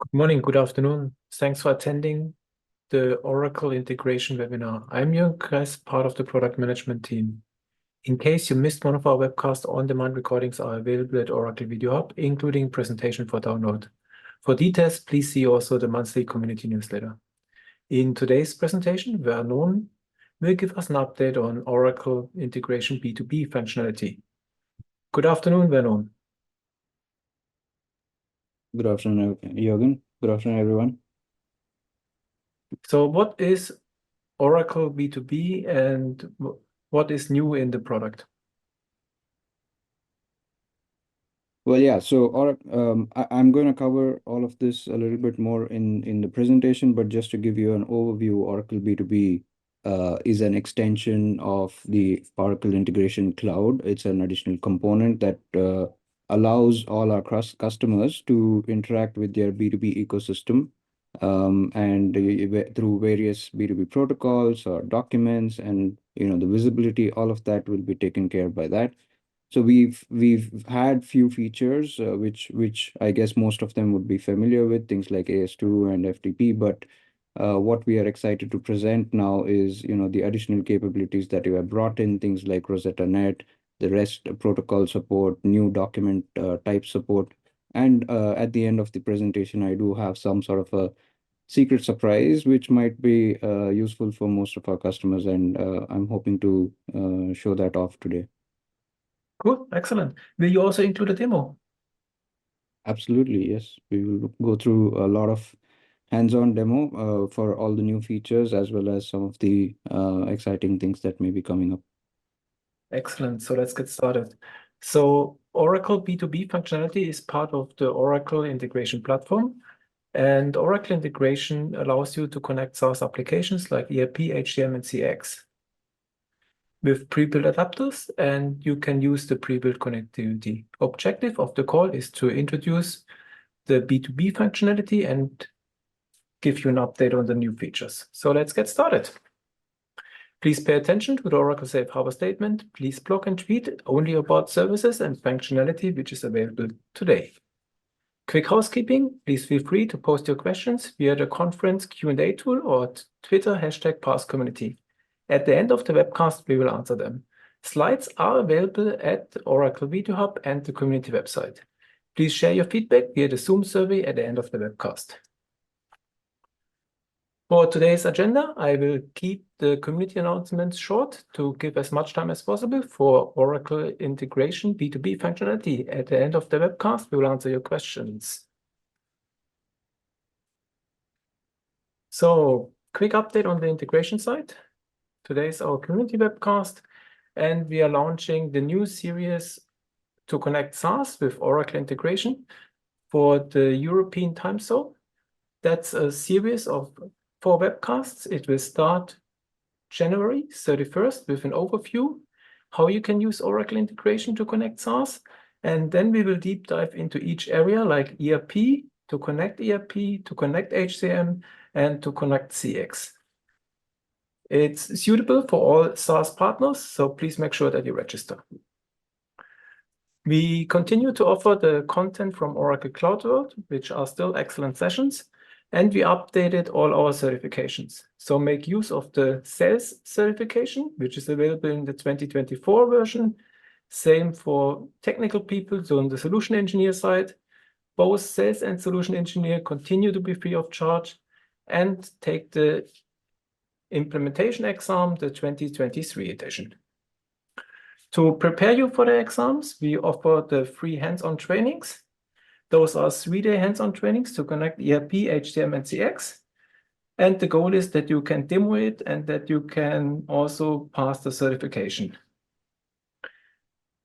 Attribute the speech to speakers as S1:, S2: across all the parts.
S1: Good morning, good afternoon. Thanks for attending the Oracle integration webinar. I'm Jürgen Kress, part of the product management team. In case you missed one of our webcast, on-demand recordings are available at Oracle Video Hub, including presentation for download. For details, please see also the monthly community newsletter. In today's presentation, Vernon will give us an update on Oracle integration B2B functionality. Good afternoon, Vernon.
S2: Good afternoon, Jürgen. Good afternoon, everyone.
S1: So what is Oracle B2B and what is new in the product?
S2: Well, yeah, so I'm going to cover all of this a little bit more in the presentation, but just to give you an overview, Oracle B2B is an extension of the Oracle Integration Cloud. It's an additional component that allows all our customers to interact with their B2B ecosystem and through various B2B protocols or documents, and the visibility, all of that will be taken care of by that. So we've had few features which I guess most of them would be familiar with, things like AS2 and FTP, but what we are excited to present now is the additional capabilities that we have brought in, things like Rosettanet, the REST protocol support, new document type support, and at the end of the presentation I do have some sort of a secret surprise which might be useful for most of our customers, and I'm hoping to show that off today.
S1: Cool, excellent. Will you also include a demo?
S2: Absolutely, yes. We will go through a lot of hands-on demo for all the new features, as well as some of the exciting things that may be coming up.
S1: Excellent. So let's get started. So Oracle B2B functionality is part of the Oracle integration platform. And Oracle integration allows you to connect SaaS applications like ERP, HCM, and CX with pre-built adapters, and you can use the pre-built connectivity. Objective of the call is to introduce the B2B functionality and give you an update on the new features. So let's get started. Please pay attention to the Oracle Safe Harbor statement. Please block and tweet only about services and functionality which is available today. Quick housekeeping, please feel free to post your questions via the conference Q&A tool or Twitter #PassCommunity. At the end of the webcast, we will answer them. Slides are available at Oracle Video Hub and the community website. Please share your feedback via the Zoom survey at the end of the webcast. For today's agenda, I will keep the community announcements short to give as much time as possible for Oracle integration B2B functionality. At the end of the webcast, we will answer your questions. So, quick update on the integration side. Today is our community webcast, and we are launching the new series to connect SaaS with Oracle integration for the European time zone. That's a series of 4 webcasts. It will start January 31st with an overview, how you can use Oracle integration to connect SaaS. And then we will deep dive into each area like ERP, to connect HCM, and to connect CX. It's suitable for all SaaS partners, so please make sure that you register. We continue to offer the content from Oracle Cloud World, which are still excellent sessions. And we updated all our certifications. So make use of the sales certification, which is available in the 2024 version. Same for technical people, so on the solution engineer side. Both sales and solution engineer continue to be free of charge, and take the implementation exam, the 2023 edition. To prepare you for the exams, we offer the free hands-on trainings. Those are 3-day hands-on trainings to connect ERP, HCM, and CX. And the goal is that you can demo it and that you can also pass the certification.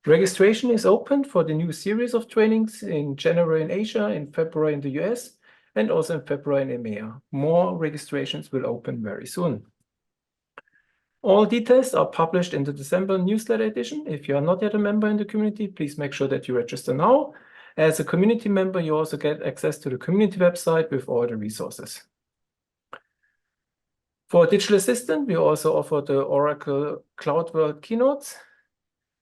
S1: Registration is open for the new series of trainings in January in Asia, in February in the US, and also in February in EMEA. More registrations will open very soon. All details are published in the December newsletter edition. If you are not yet a member in the community, please make sure that you register now. As a community member, you also get access to the community website with all the resources. For Digital Assistant, we also offer the Oracle Cloud World keynotes.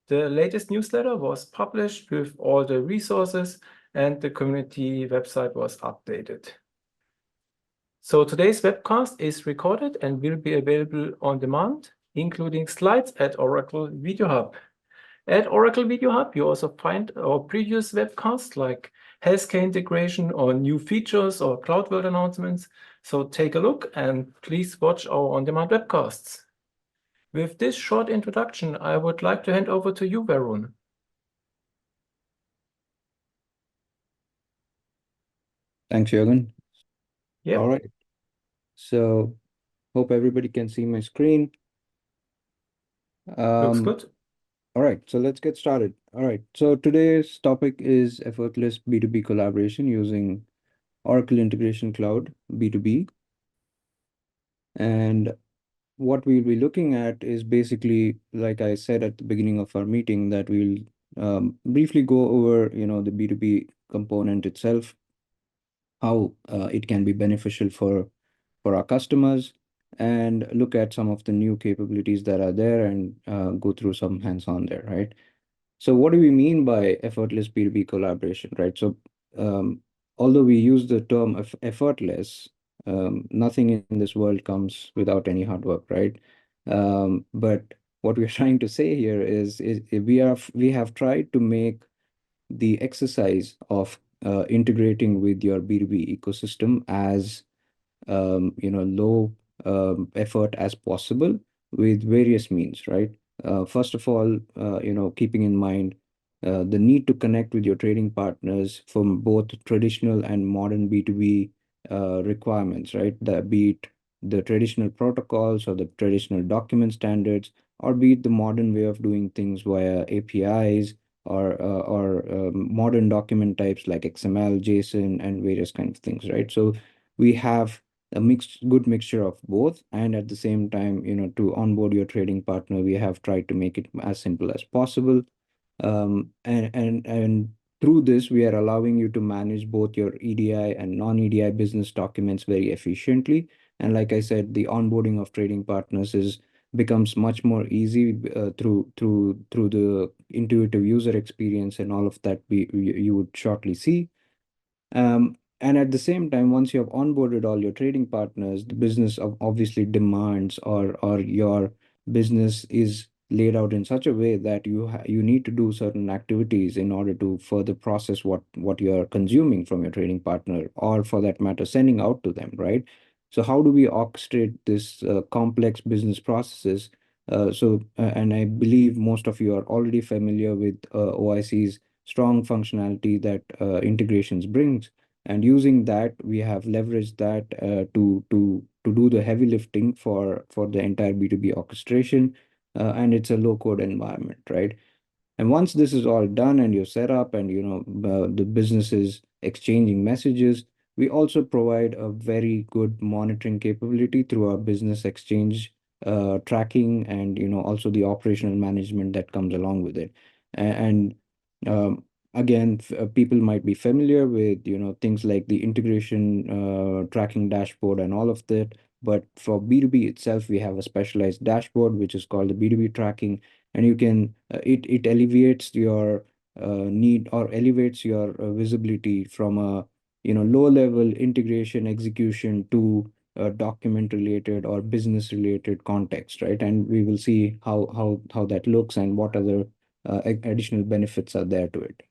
S1: The latest newsletter was published with all the resources, and the community website was updated. So today's webcast is recorded and will be available on demand, including slides at Oracle Video Hub. At Oracle Video Hub, you also find our previous webcasts like healthcare integration or new features or Cloud World announcements. So take a look and please watch our on-demand webcasts. With this short introduction, I would like to hand over to you, Vernon.
S2: Thanks, Jürgen.
S1: Yep.
S2: All right. So hope everybody can see my screen.
S1: Looks good.
S2: All right, so let's get started. All right, so today's topic is effortless B2B collaboration using Oracle Integration Cloud, B2B. And what we'll be looking at is basically, like I said at the beginning of our meeting, that we'll briefly go over, the B2B component itself, how it can be beneficial for our customers, and look at some of the new capabilities that are there and go through some hands-on there, right? So what do we mean by effortless B2B collaboration, right? So although we use the term effortless, nothing in this world comes without any hard work, right? But what we're trying to say here is we have tried to make the exercise of integrating with your B2B ecosystem as low effort as possible with various means, right? First of all, keeping in mind the need to connect with your trading partners from both traditional and modern B2B requirements, right? That be it the traditional protocols or the traditional document standards, or be it the modern way of doing things via APIs or modern document types like XML, JSON, and various kinds of things, right? So we have a good mixture of both, and at the same time, to onboard your trading partner, we have tried to make it as simple as possible. And through this, we are allowing you to manage both your EDI and non-EDI business documents very efficiently. And like I said, the onboarding of trading partners becomes much more easy through the intuitive user experience and all of that you would shortly see. And at the same time, once you have onboarded all your trading partners, the business obviously demands, or your business is laid out in such a way that you need to do certain activities in order to further process what you are consuming from your trading partner, or for that matter, sending out to them, right? So how do we orchestrate this complex business processes? And I believe most of you are already familiar with OIC's strong functionality that integrations brings. And using that, we have leveraged that to do the heavy lifting for the entire B2B orchestration. And it's a low code environment, right? And once this is all done and you're set up and the business is exchanging messages, we also provide a very good monitoring capability through our business exchange tracking, and also the operational management that comes along with it. And again, people might be familiar with things like the integration tracking dashboard and all of that. But for B2B itself, we have a specialized dashboard which is called the B2B tracking, and you can it alleviates your need, or elevates your visibility from a low level integration execution to document related or business related context, right? And we will see how that looks and what other additional benefits are there to it.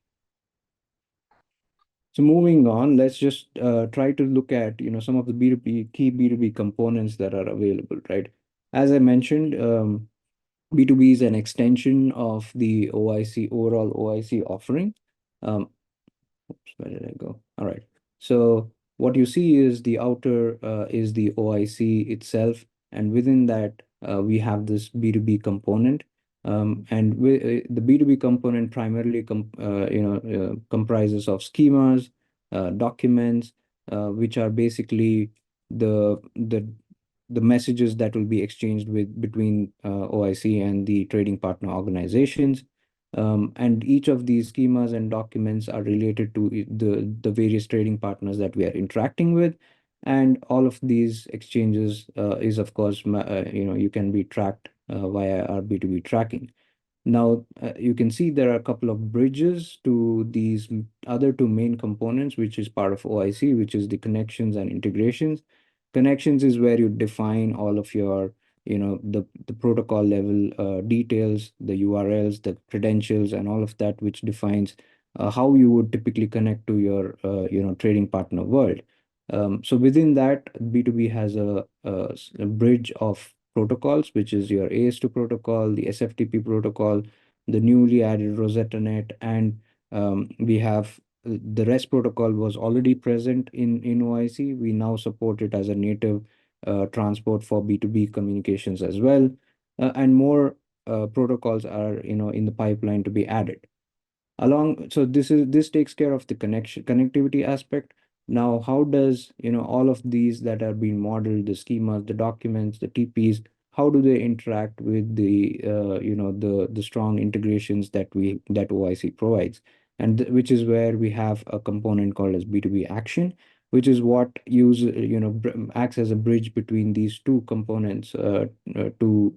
S2: So moving on, let's just try to look at some of the key B2B components that are available, right? As I mentioned, B2B is an extension of the overall OIC offering. Oops, where did I go? All right. So what you see is the outer is the OIC itself, and within that we have this B2B component. And the B2B component primarily comprises of schemas, documents, which are basically the the the messages that will be exchanged between OIC and the trading partner organizations. And each of these schemas and documents are related to the various trading partners that we are interacting with. And all of these exchanges is, of course, you can be tracked via our B2B tracking. Now, you can see there are a couple of bridges to these other two main components, which is part of OIC, which is the connections and integrations. Connections is where you define all of your, the protocol level details, the URLs, the credentials, and all of that, which defines how you would typically connect to your, trading partner world. So within that, B2B has a bridge of protocols, which is your AS2 protocol, the SFTP protocol, the newly added Rosettanet, and we have the REST protocol was already present in OIC. We now support it as a native transport for B2B communications as well. And more protocols are, in the pipeline to be added. So this takes care of the connectivity aspect. Now, how does, all of these that are being modeled, the schemas, the documents, the TPs, how do they interact with the, the strong integrations that OIC provides? And which is where we have a component called as B2B action, which is what acts as a bridge between these two components to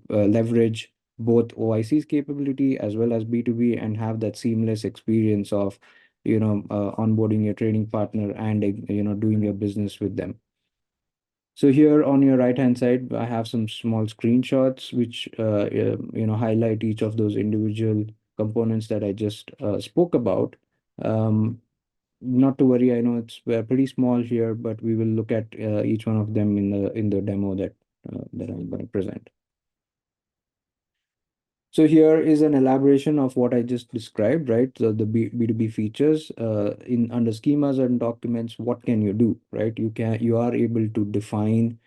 S2: leverage both OIC's capability as well as B2B, and have that seamless experience of, onboarding your trading partner and, doing your business with them. So here on your right hand side, I have some small screenshots which highlight each of those individual components that I just spoke about. Not to worry, I know it's pretty small here, but we will look at each one of them in the demo that I'm going to present. So here is an elaboration of what I just described, right? So the B2B features in under schemas and documents, what can you do, right? You are able to define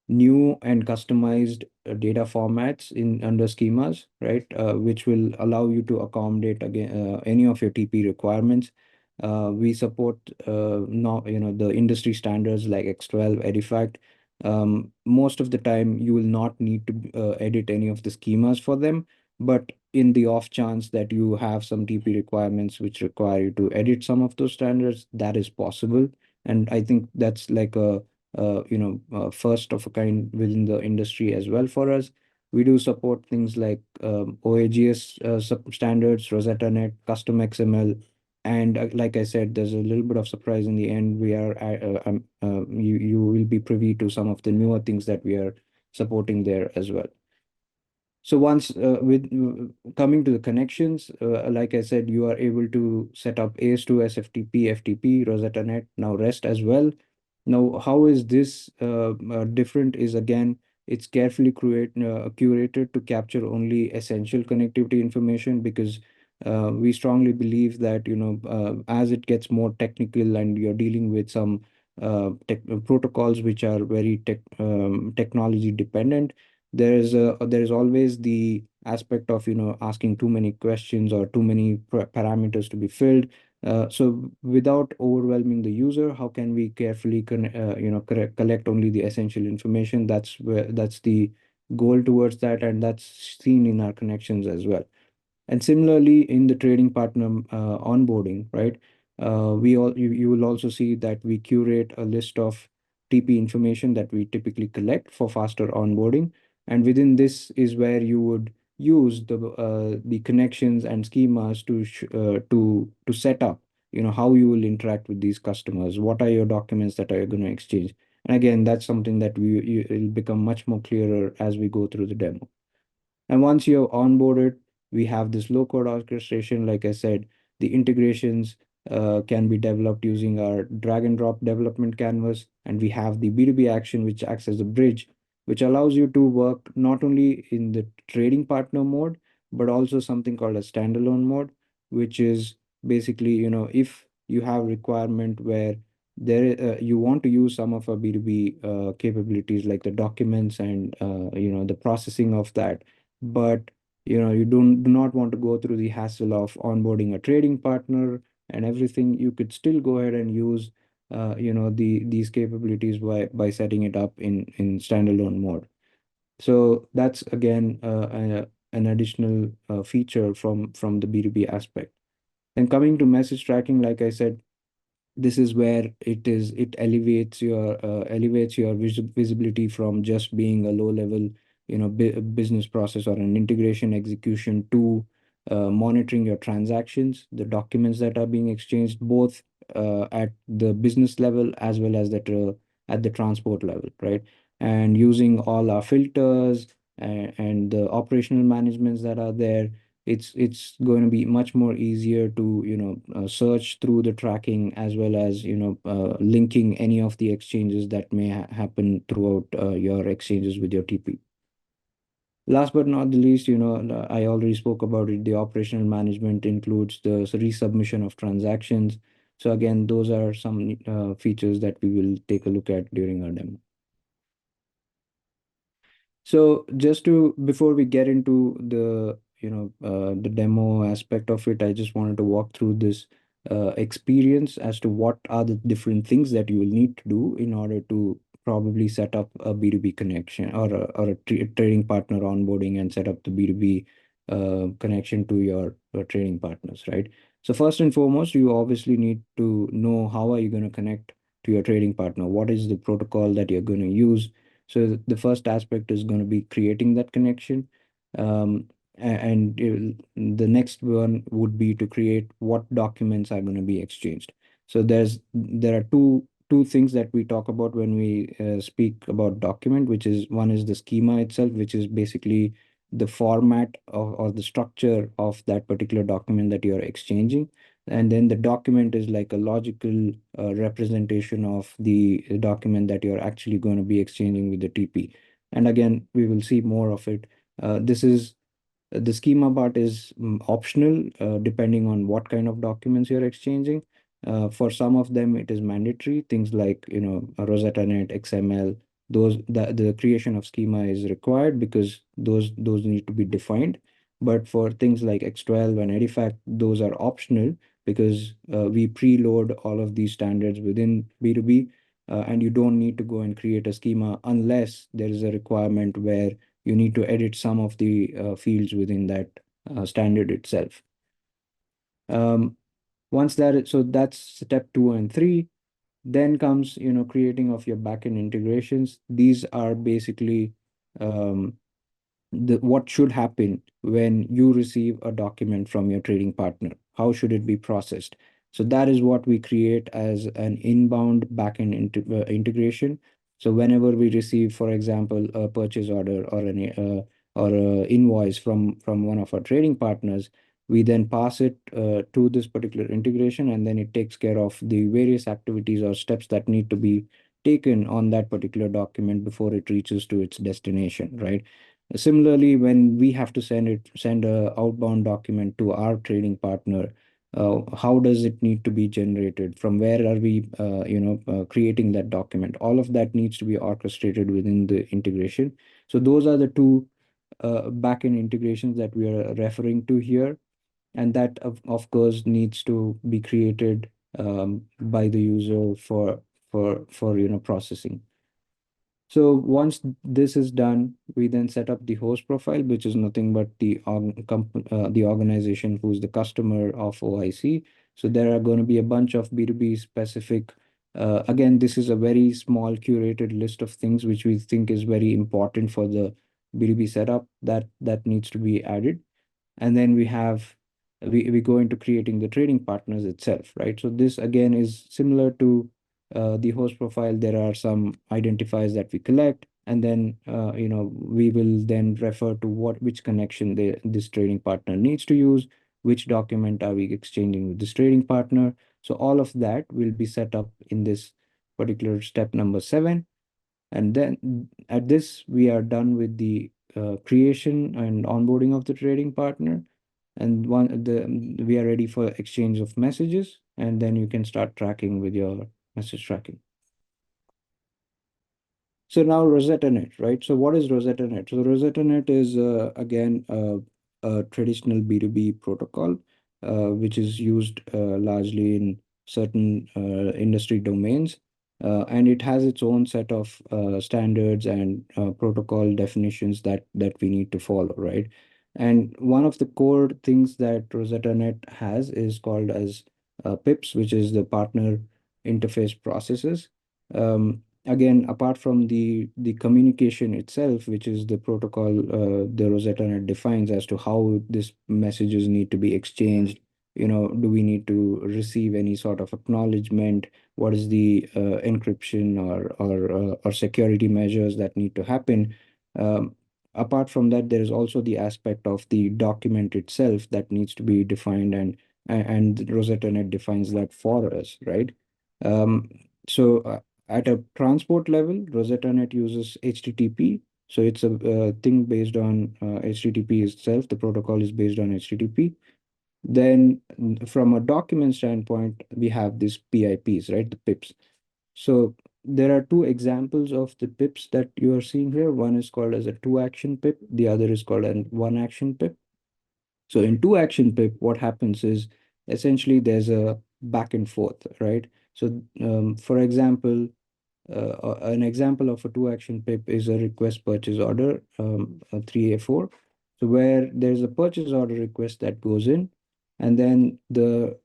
S2: new and customized data formats in under schemas, right? Which will allow you to accommodate again any of your TP requirements. We support now the industry standards like X12, Edifact. Most of the time, you will not need to edit any of the schemas for them, but in the off chance that you have some TP requirements which require you to edit some of those standards, that is possible. And I think that's like a first of a kind within the industry as well for us. We do support things like OAGS standards, Rosettanet, custom XML, and like I said, there's a little bit of surprise in the end. You will be privy to some of the newer things that we are supporting there as well. So once with coming to the connections, like I said, you are able to set up AS2, SFTP, FTP, Rosettanet, now REST as well. Now, how is this different is again, it's carefully curated to capture only essential connectivity information, because we strongly believe that, as it gets more technical and you're dealing with some protocols which are very technology dependent, there is always the aspect of, asking too many questions or too many parameters to be filled. So without overwhelming the user, how can we carefully collect only the essential information? That's the goal towards that, and that's seen in our connections as well. And similarly, in the trading partner onboarding, right? You will also see that we curate a list of TP information that we typically collect for faster onboarding, and within this is where you would use the connections and schemas to set up, how you will interact with these customers. What are your documents that are going to exchange? And again, that's something that will become much more clearer as we go through the demo. And once you're onboarded, we have this low code orchestration. Like I said, the integrations can be developed using our drag and drop development canvas. And we have the B2B action, which acts as a bridge, which allows you to work not only in the trading partner mode, but also something called a standalone mode, which is basically, if you have requirement where you want to use some of our B2B capabilities like the documents and the processing of that, but you do not want to go through the hassle of onboarding a trading partner and everything, you could still go ahead and use these capabilities by setting it up in standalone mode. So that's again an additional feature from the B2B aspect. And coming to message tracking, like I said, this is where it elevates your visibility from just being a low level business process or an integration execution to monitoring your transactions, the documents that are being exchanged, both at the business level as well as at the transport level, right? And using all our filters and the operational managements that are there, it's going to be much more easier to search through the tracking, as well as linking any of the exchanges that may happen throughout your exchanges with your TP. Last but not the least, I already spoke about it. The operational management includes the resubmission of transactions. So again, those are some features that we will take a look at during our demo. So just before we get into the demo aspect of it, I just wanted to walk through this experience as to what are the different things that you will need to do in order to probably set up a B2B connection, or a trading partner onboarding, and set up the B2B connection to your trading partners, right? So first and foremost, you obviously need to know how are you going to connect to your trading partner. What is the protocol that you're going to use? So the first aspect is going to be creating that connection. The next one would be to create what documents are going to be exchanged. So there are two things that we talk about when we speak about document, which is, one is the schema itself, which is basically the format or the structure of that particular document that you're exchanging. And then the document is like a logical representation of the document that you're actually going to be exchanging with the TP. And again, we will see more of it. This is The schema part is optional, depending on what kind of documents you're exchanging. For some of them, it is mandatory. Things like, Rosettanet, XML, the creation of schema is required because those need to be defined. But for things like X12 and Edifact, those are optional because we preload all of these standards within B2B, and you don't need to go and create a schema unless there is a requirement where you need to edit some of the fields within that standard itself. So that's step 2 and 3. Then comes, creating of your backend integrations. These are basically um, what should happen when you receive a document from your trading partner. How should it be processed? So that is what we create as an inbound backend integration. So whenever we receive, for example, a purchase order or a invoice from one of our trading partners, we then pass it to this particular integration, and then it takes care of the various activities or steps that need to be taken on that particular document before it reaches to its destination, right? Similarly, when we have to send a outbound document to our trading partner, how does it need to be generated? From where are we, creating that document? All of that needs to be orchestrated within the integration. So those are the two backend integrations that we are referring to here, and that of course needs to be created by the user for processing. So once this is done, we then set up the host profile, which is nothing but the organization who's the customer of OIC. So there are going to be a bunch of B2B specific. Again, this is a very small curated list of things which we think is very important for the B2B setup that needs to be added. And then we go into creating the trading partners itself, right? So this again is similar to the host profile. There are some identifiers that we collect, and then we will then refer to which connection this trading partner needs to use, which document are we exchanging with this trading partner. So all of that will be set up in this particular step number 7. And then at this, we are done with the creation and onboarding of the trading partner. And we are ready for exchange of messages, and then you can start tracking with your message tracking. So now Rosettanet, right? So what is Rosettanet? So Rosettanet is again a traditional B2B protocol, which is used largely in certain industry domains. And it has its own set of standards and protocol definitions that we need to follow, right? And one of the core things that Rosettanet has is called as PIPs, which is the Partner Interface Processes. Again, apart from the communication itself, which is the protocol the Rosettanet defines as to how these messages need to be exchanged, do we need to receive any sort of acknowledgement? What is the encryption or security measures that need to happen? Apart from that, there is also the aspect of the document itself that needs to be defined, and Rosettanet defines that for us, right? So at a transport level, Rosettanet uses HTTP. So it's a thing based on HTTP itself. The protocol is based on HTTP. Then from a document standpoint, we have these PIPs, right? The PIPs. So there are two examples of the PIPs that you are seeing here. One is called as a two-action PIP. The other is called a one-action PIP. So in two-action PIP, what happens is essentially there's a back and forth, right? So for example, an example of a two-action PIP is a request purchase order, a 3A4. So where there's a purchase order request that goes in, and then the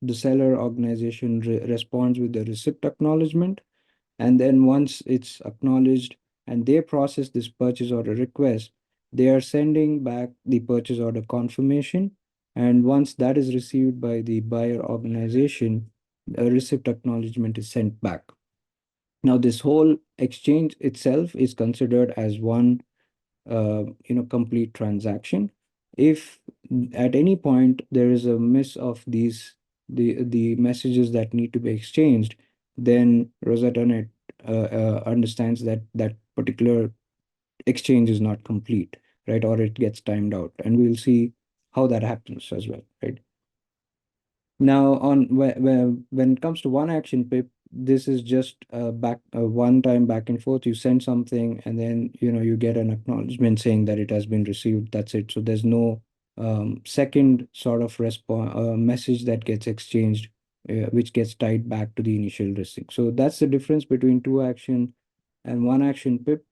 S2: the seller organization responds with the receipt acknowledgement. And then once it's acknowledged and they process this purchase order request, they are sending back the purchase order confirmation. And once that is received by the buyer organization, a receipt acknowledgement is sent back. Now, this whole exchange itself is considered as one complete transaction. If at any point there is a miss of the messages that need to be exchanged, then Rosettanet understands that that particular exchange is not complete, right? Or it gets timed out, and we'll see how that happens as well, right? Now, when it comes to one action pip, this is just a one time back and forth. You send something, and then you get an acknowledgement saying that it has been received. That's it. So there's no second sort of response message that gets exchanged, which gets tied back to the initial receipt. So that's the difference between two action and one action pip.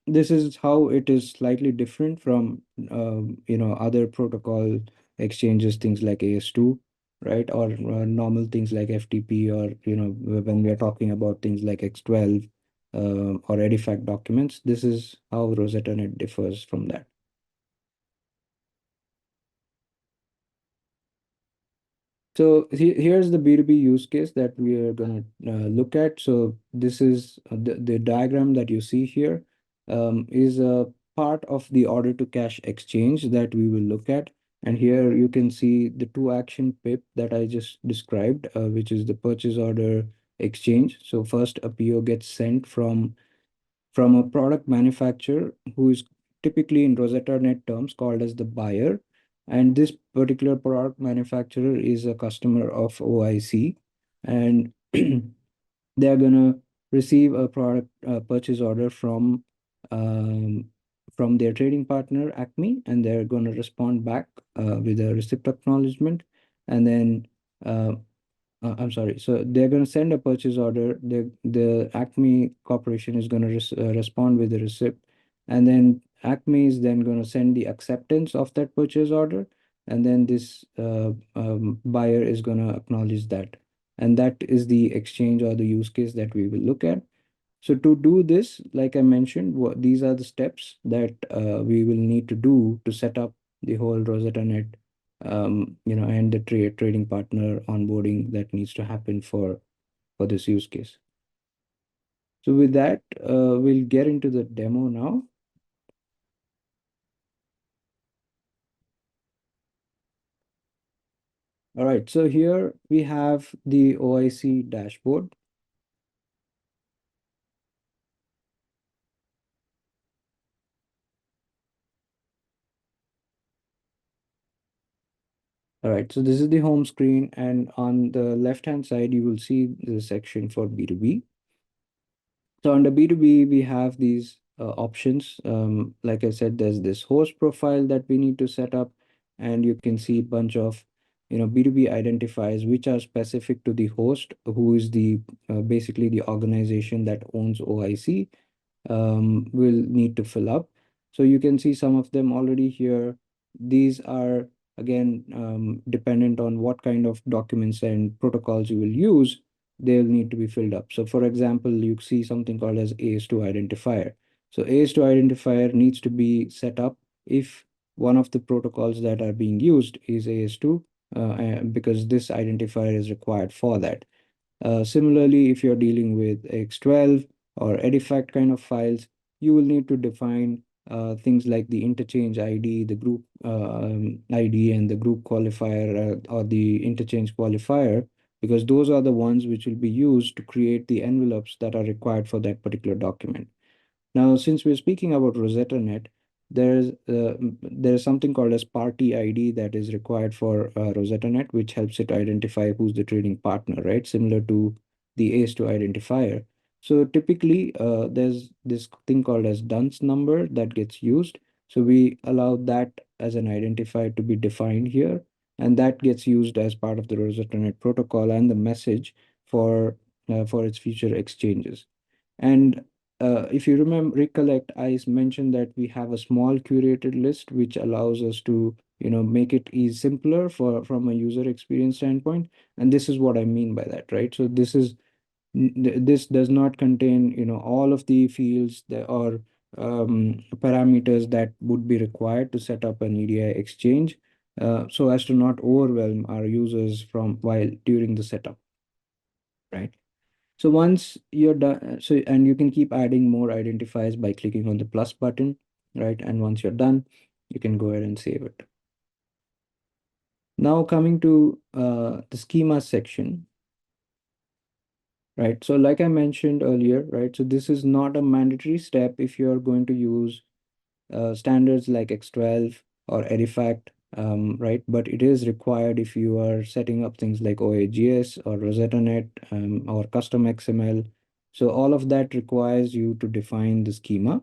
S2: This is how it is slightly different from other protocol exchanges, things like AS2, right? Or normal things like FTP, or when we are talking about things like X12 or Edifact documents. This is how Rosettanet differs from that. So here's the B2B use case that we are going to look at. So this is the diagram that you see here is a part of the order to cash exchange that we will look at. And here you can see the two action PIP that I just described, which is the purchase order exchange. So first a PO gets sent from a product manufacturer who is typically in Rosettanet terms called as the buyer. And this particular product manufacturer is a customer of OIC. And they're going to receive a product purchase order from their trading partner, Acme, and they're going to respond back with a receipt acknowledgement. And then I'm sorry. So they're going to send a purchase order. The Acme Corporation is going to respond with the receipt, and then Acme is then going to send the acceptance of that purchase order, and then this buyer is going to acknowledge that, and that is the exchange or the use case that we will look at. So to do this, like I mentioned, these are the steps that we will need to do to set up the whole Rosettanet and the trading partner onboarding that needs to happen for this use case. So with that, we'll get into the demo now. All right, so here we have the OIC dashboard. All right, so this is the home screen, and on the left-hand side, you will see the section for B2B. So under B2B, we have these options. Like I said, there's this host profile that we need to set up, and you can see a bunch of B2B identifiers which are specific to the host, who is the basically the organization that owns OIC, will need to fill up. So you can see some of them already here. These are again dependent on what kind of documents and protocols you will use. They'll need to be filled up. So for example, you see something called as AS2 identifier. So AS2 identifier needs to be set up if one of the protocols that are being used is AS2 because this identifier is required for that. Similarly, if you're dealing with X12 or Edifact kind of files, you will need to define things like the interchange ID, the group ID, and the group qualifier or the interchange qualifier, because those are the ones which will be used to create the envelopes that are required for that particular document. Now, since we're speaking about Rosettanet, there's something called as party ID that is required for Rosettanet, which helps it identify who's the trading partner, right? Similar to the ACE2 identifier. So typically, there's this thing called as dunce number that gets used. So we allow that as an identifier to be defined here, and that gets used as part of the Rosettanet protocol and the message for its future exchanges. And if you recollect, I mentioned that we have a small curated list, which allows us to, make it simpler from a user experience standpoint. And this is what I mean by that, right? So this does not contain, all of the fields or parameters that would be required to set up an EDI exchange, so as to not overwhelm our users while during the setup, right? So once you're done, and you can keep adding more identifiers by clicking on the plus button, right? And once you're done, you can go ahead and save it. Now coming to the schema section, right? So like I mentioned earlier, right? So this is not a mandatory step if you're going to use standards like X12 or Edifact, right? But it is required if you are setting up things like OAGS or Rosettanet or custom XML. So all of that requires you to define the schema.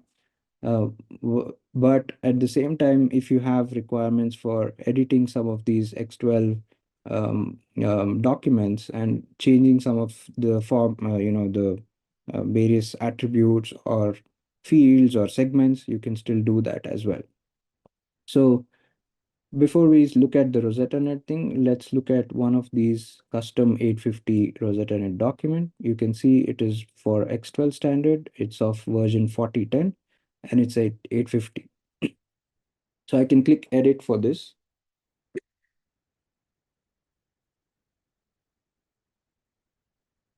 S2: But at the same time, if you have requirements for editing some of these X12 documents and changing some of the form, the various attributes or fields or segments, you can still do that as well. So before we look at the Rosettanet thing, let's look at one of these custom 850 Rosettanet document. You can see it is for X12 standard. It's of version 4010 and it's at 850. So I can click edit for this.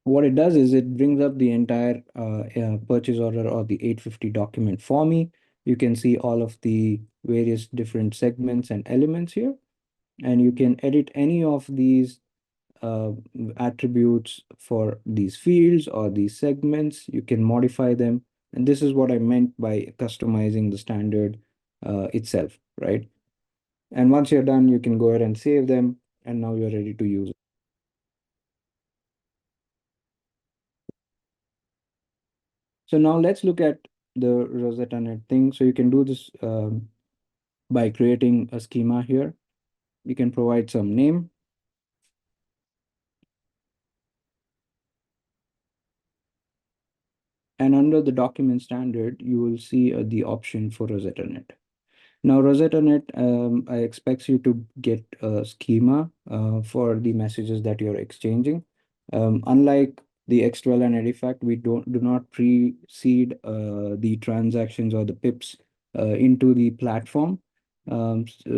S2: What it does is it brings up the entire purchase order or the 850 document for me. You can see all of the various different segments and elements here, and you can edit any of these uh, attributes for these fields or these segments. You can modify them. And this is what I meant by customizing the standard itself, right? And once you're done, you can go ahead and save them. And now you're ready to use it. So now let's look at the Rosettanet thing. So you can do this by creating a schema here. You can provide some name. And under the document standard, you will see the option for Rosettanet. Now, Rosettanet expects you to get a schema for the messages that you're exchanging. Unlike the X12 and Edifact, we do not precede the transactions or the pips into the platform,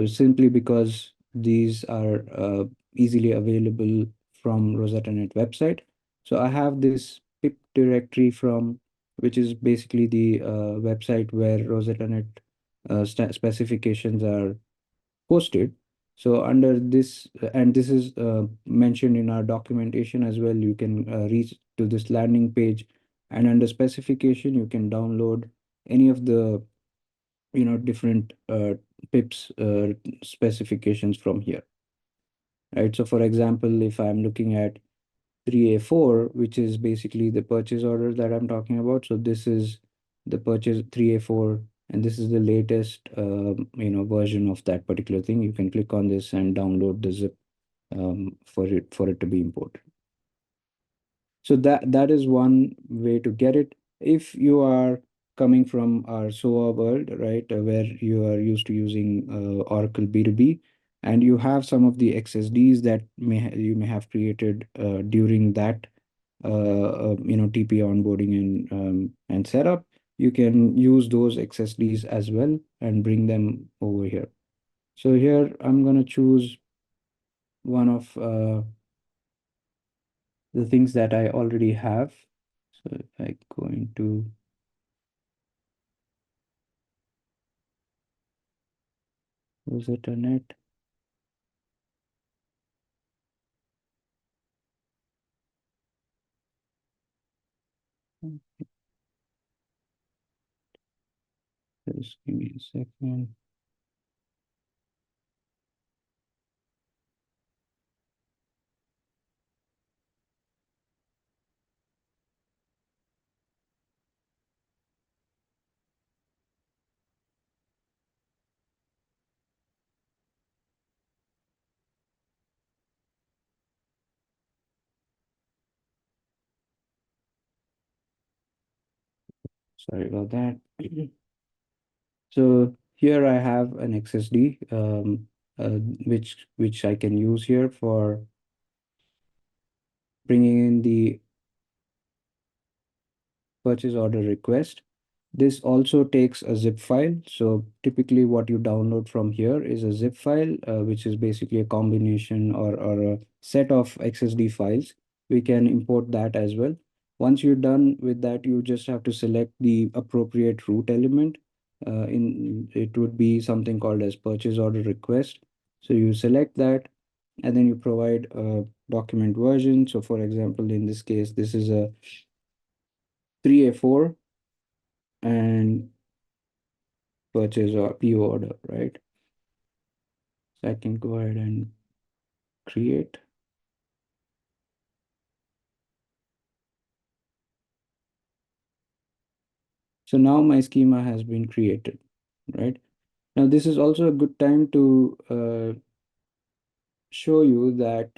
S2: simply because these are easily available from Rosettanet website. So I have this pip directory which is basically the website where Rosettanet specifications are posted. So under this, and this is mentioned in our documentation as well, you can reach to this landing page, and under specification, you can download any of the different pips specifications from here, right? So for example, if I'm looking at 3A4, which is basically the purchase order that I'm talking about. So this is the purchase 3A4, and this is the latest version of that particular thing. You can click on this and download the zip for it to be imported. So that is one way to get it. If you are coming from our SOA world, right, where you are used to using Oracle B2B, and you have some of the XSDs that you may have created during that TP onboarding and setup, you can use those XSDs as well and bring them over here. So here I'm going to choose one of the things that I already have. So if I go into Rosettanet, just give me a second. Sorry about that. So here I have an XSD, which I can use here for bringing in the purchase order request. This also takes a zip file. So typically what you download from here is a zip file, which is basically a combination or a set of XSD files. We can import that as well. Once you're done with that, you just have to select the appropriate root element. It would be something called as purchase order request. So you select that and then you provide a document version. So for example, in this case, this is a 3A4 and purchase or PO order, right? So I can go ahead and create. So now my schema has been created, right? Now this is also a good time to show you that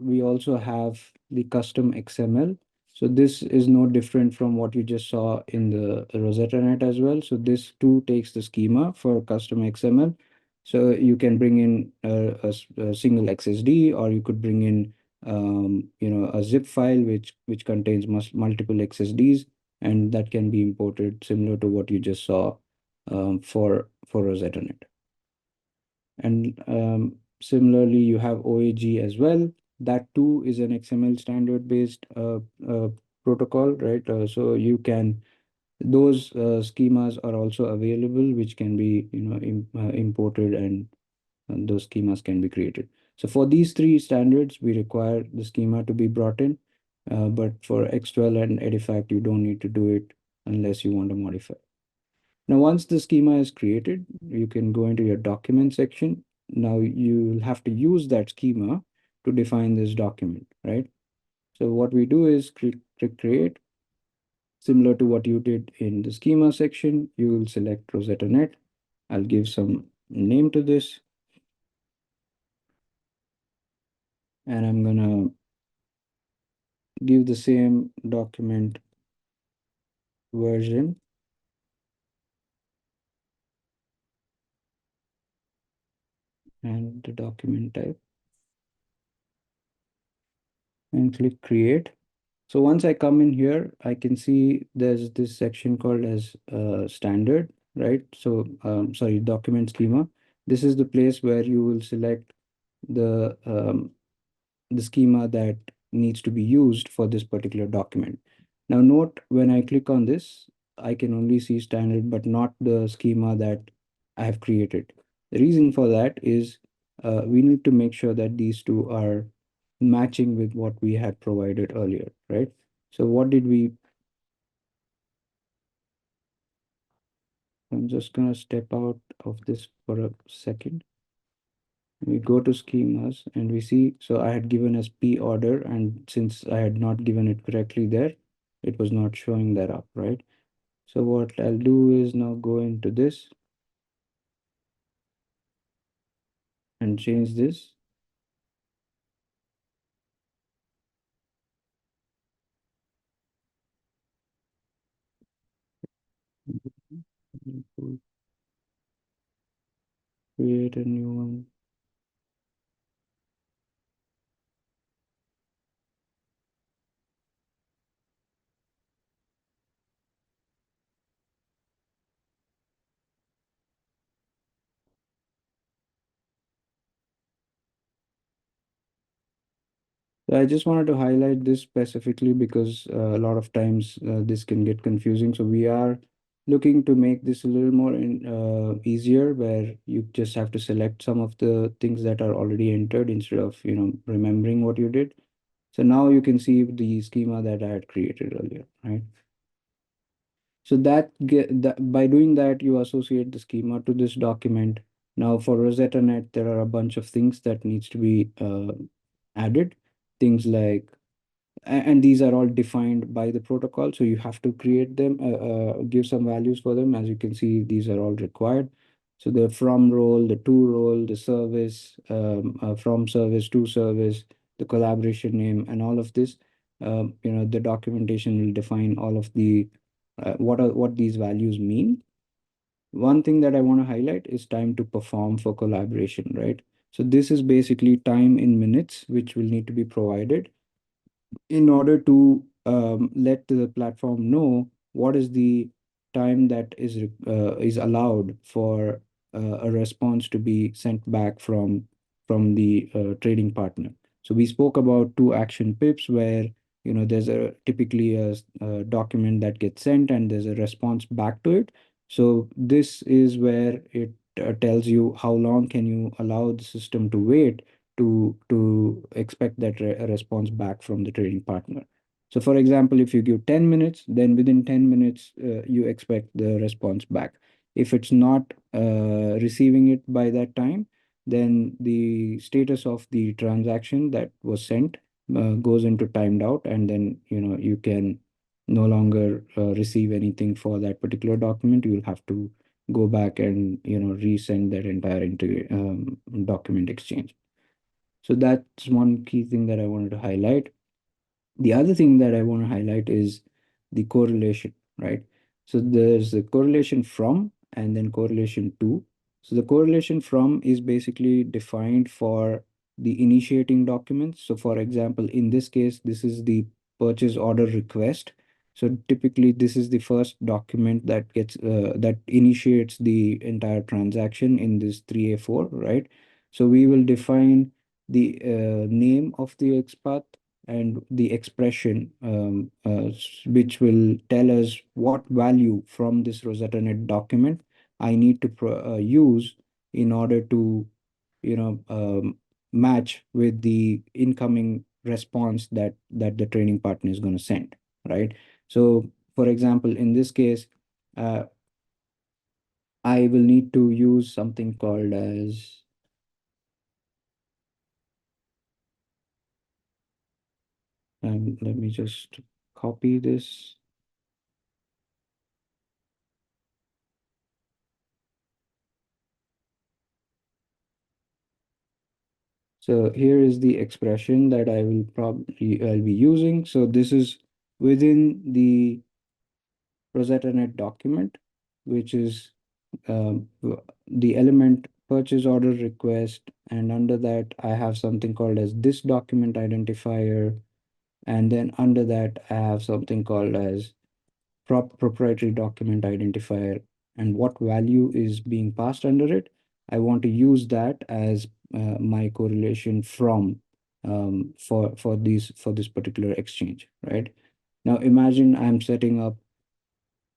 S2: we also have the custom XML. So this is no different from what you just saw in the Rosettanet as well. So this too takes the schema for custom XML. So you can bring in a single XSD, or you could bring in a zip file which contains multiple XSDs, and that can be imported similar to what you just saw for Rosettanet. And similarly, you have OAG as well. That too is an XML standard based protocol, right? So you can, those schemas are also available, which can be imported, and those schemas can be created. So for these three standards, we require the schema to be brought in. But for X12 and Edifact, you don't need to do it unless you want to modify. Now, once the schema is created, you can go into your document section. Now you'll have to use that schema to define this document, right? So what we do is click create. Similar to what you did in the schema section, you will select Rosettanet. I'll give some name to this. And I'm gonna give the same document version. And the document type. And click create. So once I come in here, I can see there's this section called as standard, right? So sorry, document schema. This is the place where you will select the schema that needs to be used for this particular document. Now note, when I click on this, I can only see standard, but not the schema that I have created. The reason for that is we need to make sure that these two are matching with what we had provided earlier, right? So what did we, I'm just gonna step out of this for a second. We go to schemas and we see, so I had given as P order, and since I had not given it correctly there, it was not showing that up, right? So what I'll do is now go into this and change this. Create a new one. So I just wanted to highlight this specifically because a lot of times this can get confusing. So we are looking to make this a little more easier, where you just have to select some of the things that are already entered instead of, remembering what you did. So now you can see the schema that I had created earlier, right? So by doing that, you associate the schema to this document. Now for Rosettanet, there are a bunch of things that needs to be added. Things like, and these are all defined by the protocol. So you have to create them, give some values for them. As you can see, these are all required. So the from role, the to role, the service, from service to service, the collaboration name, and all of this. The documentation will define all of the what these values mean. One thing that I want to highlight is time to perform for collaboration, right? So this is basically time in minutes, which will need to be provided in order to let the platform know what is the time that is allowed for a response to be sent back from the trading partner. So we spoke about two action pips where there's a typically a document that gets sent and there's a response back to it. So this is where it tells you how long can you allow the system to wait to expect that a response back from the trading partner. So for example, if you give 10 minutes, then within 10 minutes, you expect the response back. If it's not receiving it by that time, then the status of the transaction that was sent goes into timed out, and then you can no longer receive anything for that particular document. You'll have to go back and resend that entire document exchange. So that's one key thing that I wanted to highlight. The other thing that I want to highlight is the correlation, right? So there's a correlation from and then correlation to. So the correlation from is basically defined for the initiating documents. So for example, in this case, this is the purchase order request. So typically this is the first document that gets that initiates the entire transaction in this 3A4, right? So we will define the name of the XPath and the expression which will tell us what value from this Rosettanet document I need to use in order to match with the incoming response that the training partner is going to send, right? So for example, in this case, uh, I will need to use something called as let me just copy this. So here is the expression that I'll be using. So this is within the Rosettanet document, which is the element purchase order request. And under that, I have something called as this document identifier. And then under that, I have something called as proprietary document identifier, and what value is being passed under it. I want to use that as my correlation from for this particular exchange, right? Now imagine I'm setting up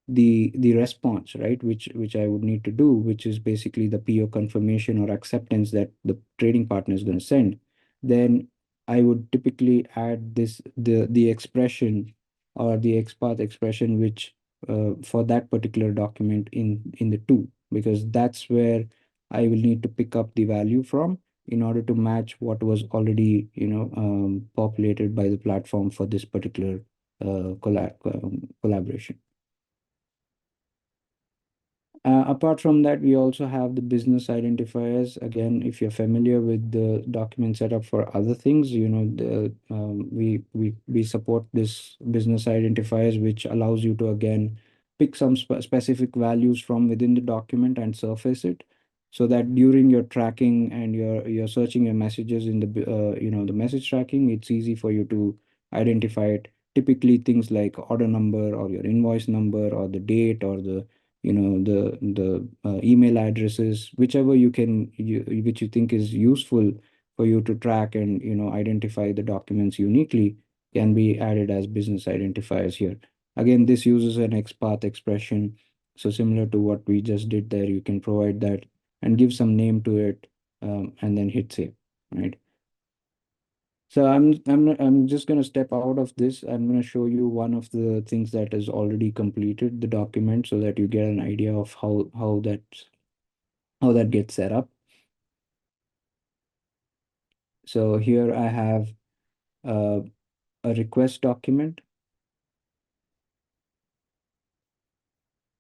S2: the response, right, which I would need to do, which is basically the PO confirmation or acceptance that the trading partner is going to send. Then I would typically add the expression or the XPath expression which for that particular document in the to, because that's where I will need to pick up the value from in order to match what was already populated by the platform for this particular collaboration. Apart from that, we also have the business identifiers. Again, if you're familiar with the document setup for other things, we support this business identifiers, which allows you to again pick some specific values from within the document and surface it, so that during your tracking and you're searching your messages in the message tracking, it's easy for you to identify it. Typically, things like order number or your invoice number or the date or the email addresses, which you think is useful for you to track and, identify the documents uniquely can be added as business identifiers here. Again, this uses an XPath expression. So similar to what we just did there, you can provide that and give some name to it, and then hit save, right? So I'm just going to step out of this. I'm going to show you one of the things that is already completed the document so that you get an idea of how that gets set up. So here I have uh, a request document,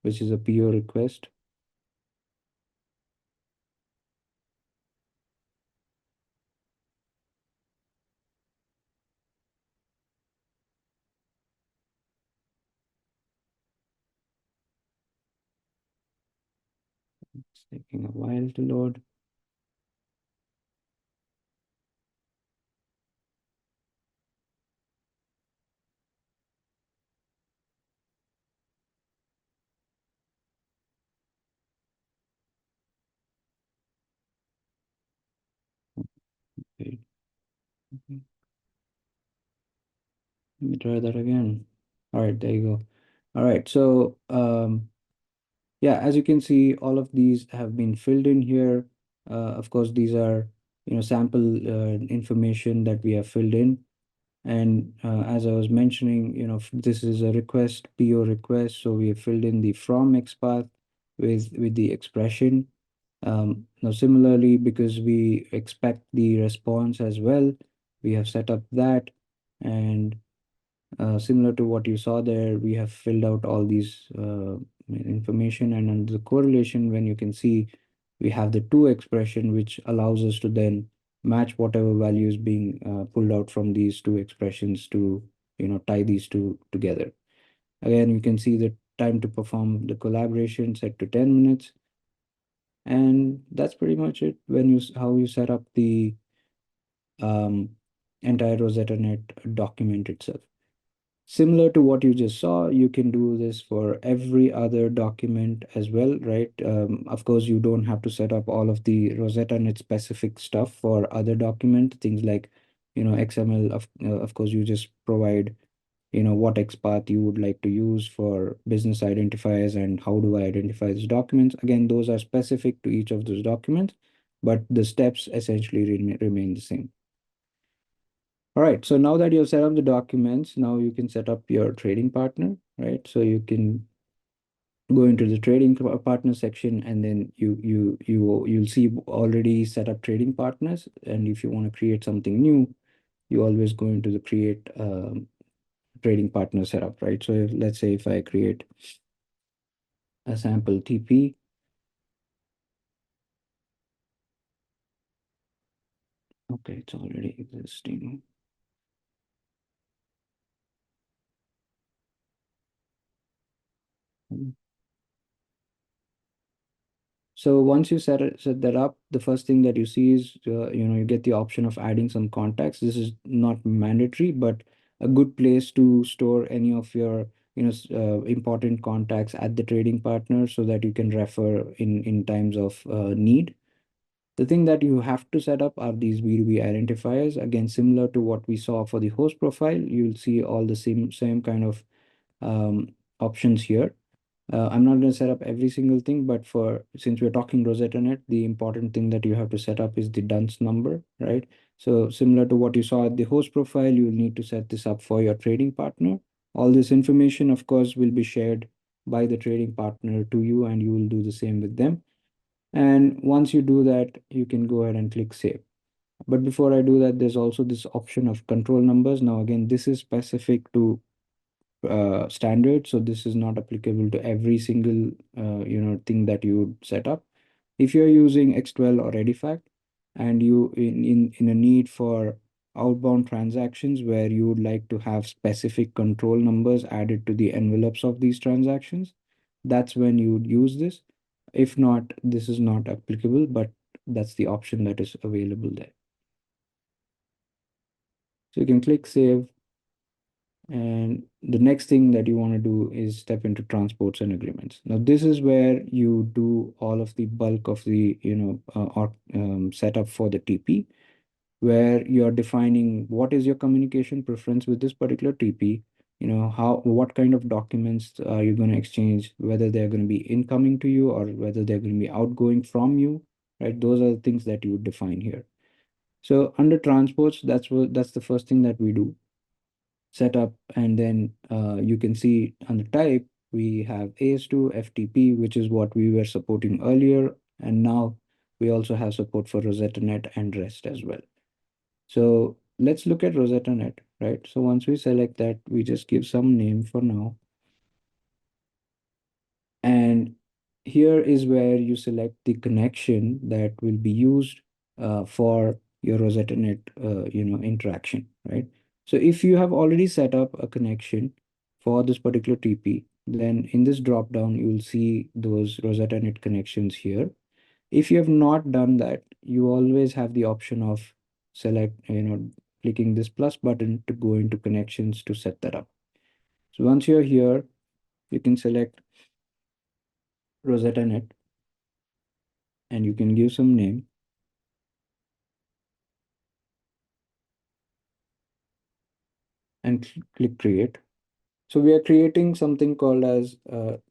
S2: which is a PO request. It's taking a while to load. Okay. Let me try that again. All right, there you go. All right, so yeah, as you can see, all of these have been filled in here. Of course, these are sample information that we have filled in. And as I was mentioning, this is a request, PO request. So we have filled in the from XPath with the expression. Now, similarly, because we expect the response as well, we have set up that. And similar to what you saw there, we have filled out all these information. And under the correlation, when you can see, we have the to expression, which allows us to then match whatever value is being pulled out from these two expressions to tie these two together. Again, you can see the time to perform the collaboration set to 10 minutes. And that's pretty much it when how you set up the um, entire Rosettanet document itself. Similar to what you just saw, you can do this for every other document as well, right? Of course, you don't have to set up all of the Rosettanet specific stuff for other document, things like, XML. Of course, you just provide, what XPath you would like to use for business identifiers and how do I identify these documents. Again, those are specific to each of those documents, but the steps essentially remain the same. All right, so now that you've set up the documents, now you can set up your trading partner, right? So you can go into the trading partner section, and then you'll see already set up trading partners. And if you want to create something new, you always go into the create trading partner setup, right? So let's say if I create a sample TP, okay, it's already existing. So once you set that up, the first thing that you see is, you get the option of adding some contacts. This is not mandatory, but a good place to store any of your, important contacts at the trading partner so that you can refer in times of need. The thing that you have to set up are these B2B identifiers. Again, similar to what we saw for the host profile, you'll see all the same kind of options here. I'm not going to set up every single thing, but since we're talking Rosettanet, the important thing that you have to set up is the dunce number, right? So similar to what you saw at the host profile, you will need to set this up for your trading partner. All this information, of course, will be shared by the trading partner to you, and you will do the same with them. And once you do that, you can go ahead and click save. But before I do that, there's also this option of control numbers. Now, again, this is specific to standard, so this is not applicable to every single thing that you set up. If you're using X12 or Edifact and you in a need for outbound transactions where you would like to have specific control numbers added to the envelopes of these transactions, that's when you would use this. If not, this is not applicable, but that's the option that is available there. So you can click save. And the next thing that you want to do is step into transports and agreements. Now, this is where you do all of the bulk of the, setup for the TP. where you're defining what is your communication preference with this particular TP, what kind of documents are you going to exchange, whether they're going to be incoming to you or whether they're going to be outgoing from you, right? Those are the things that you would define here. So under transports, that's the first thing that we do, set up, and then you can see on the type, we have AS2, FTP, which is what we were supporting earlier, and now we also have support for Rosettanet and REST as well. So let's look at Rosettanet, right? So once we select that, we just give some name for now. And here is where you select the connection that will be used for your Rosettanet, interaction, right? So if you have already set up a connection for this particular TP, then in this drop down, you will see those Rosettanet connections here. If you have not done that, you always have the option of clicking this plus button to go into connections to set that up. So once you're here, you can select Rosettanet and you can give some name and click create. So we are creating something called as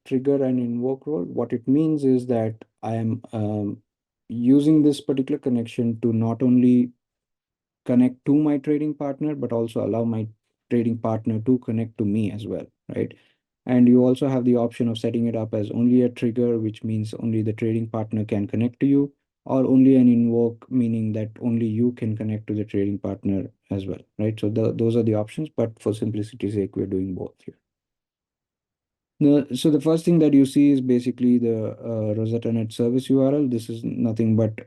S2: trigger and invoke role. What it means is that I am using this particular connection to not only connect to my trading partner, but also allow my trading partner to connect to me as well, right? And you also have the option of setting it up as only a trigger, which means only the trading partner can connect to you, or only an invoke, meaning that only you can connect to the trading partner as well, right? So those are the options, but for simplicity's sake, we're doing both here. So the first thing that you see is basically the Rosettanet service URL. This is nothing but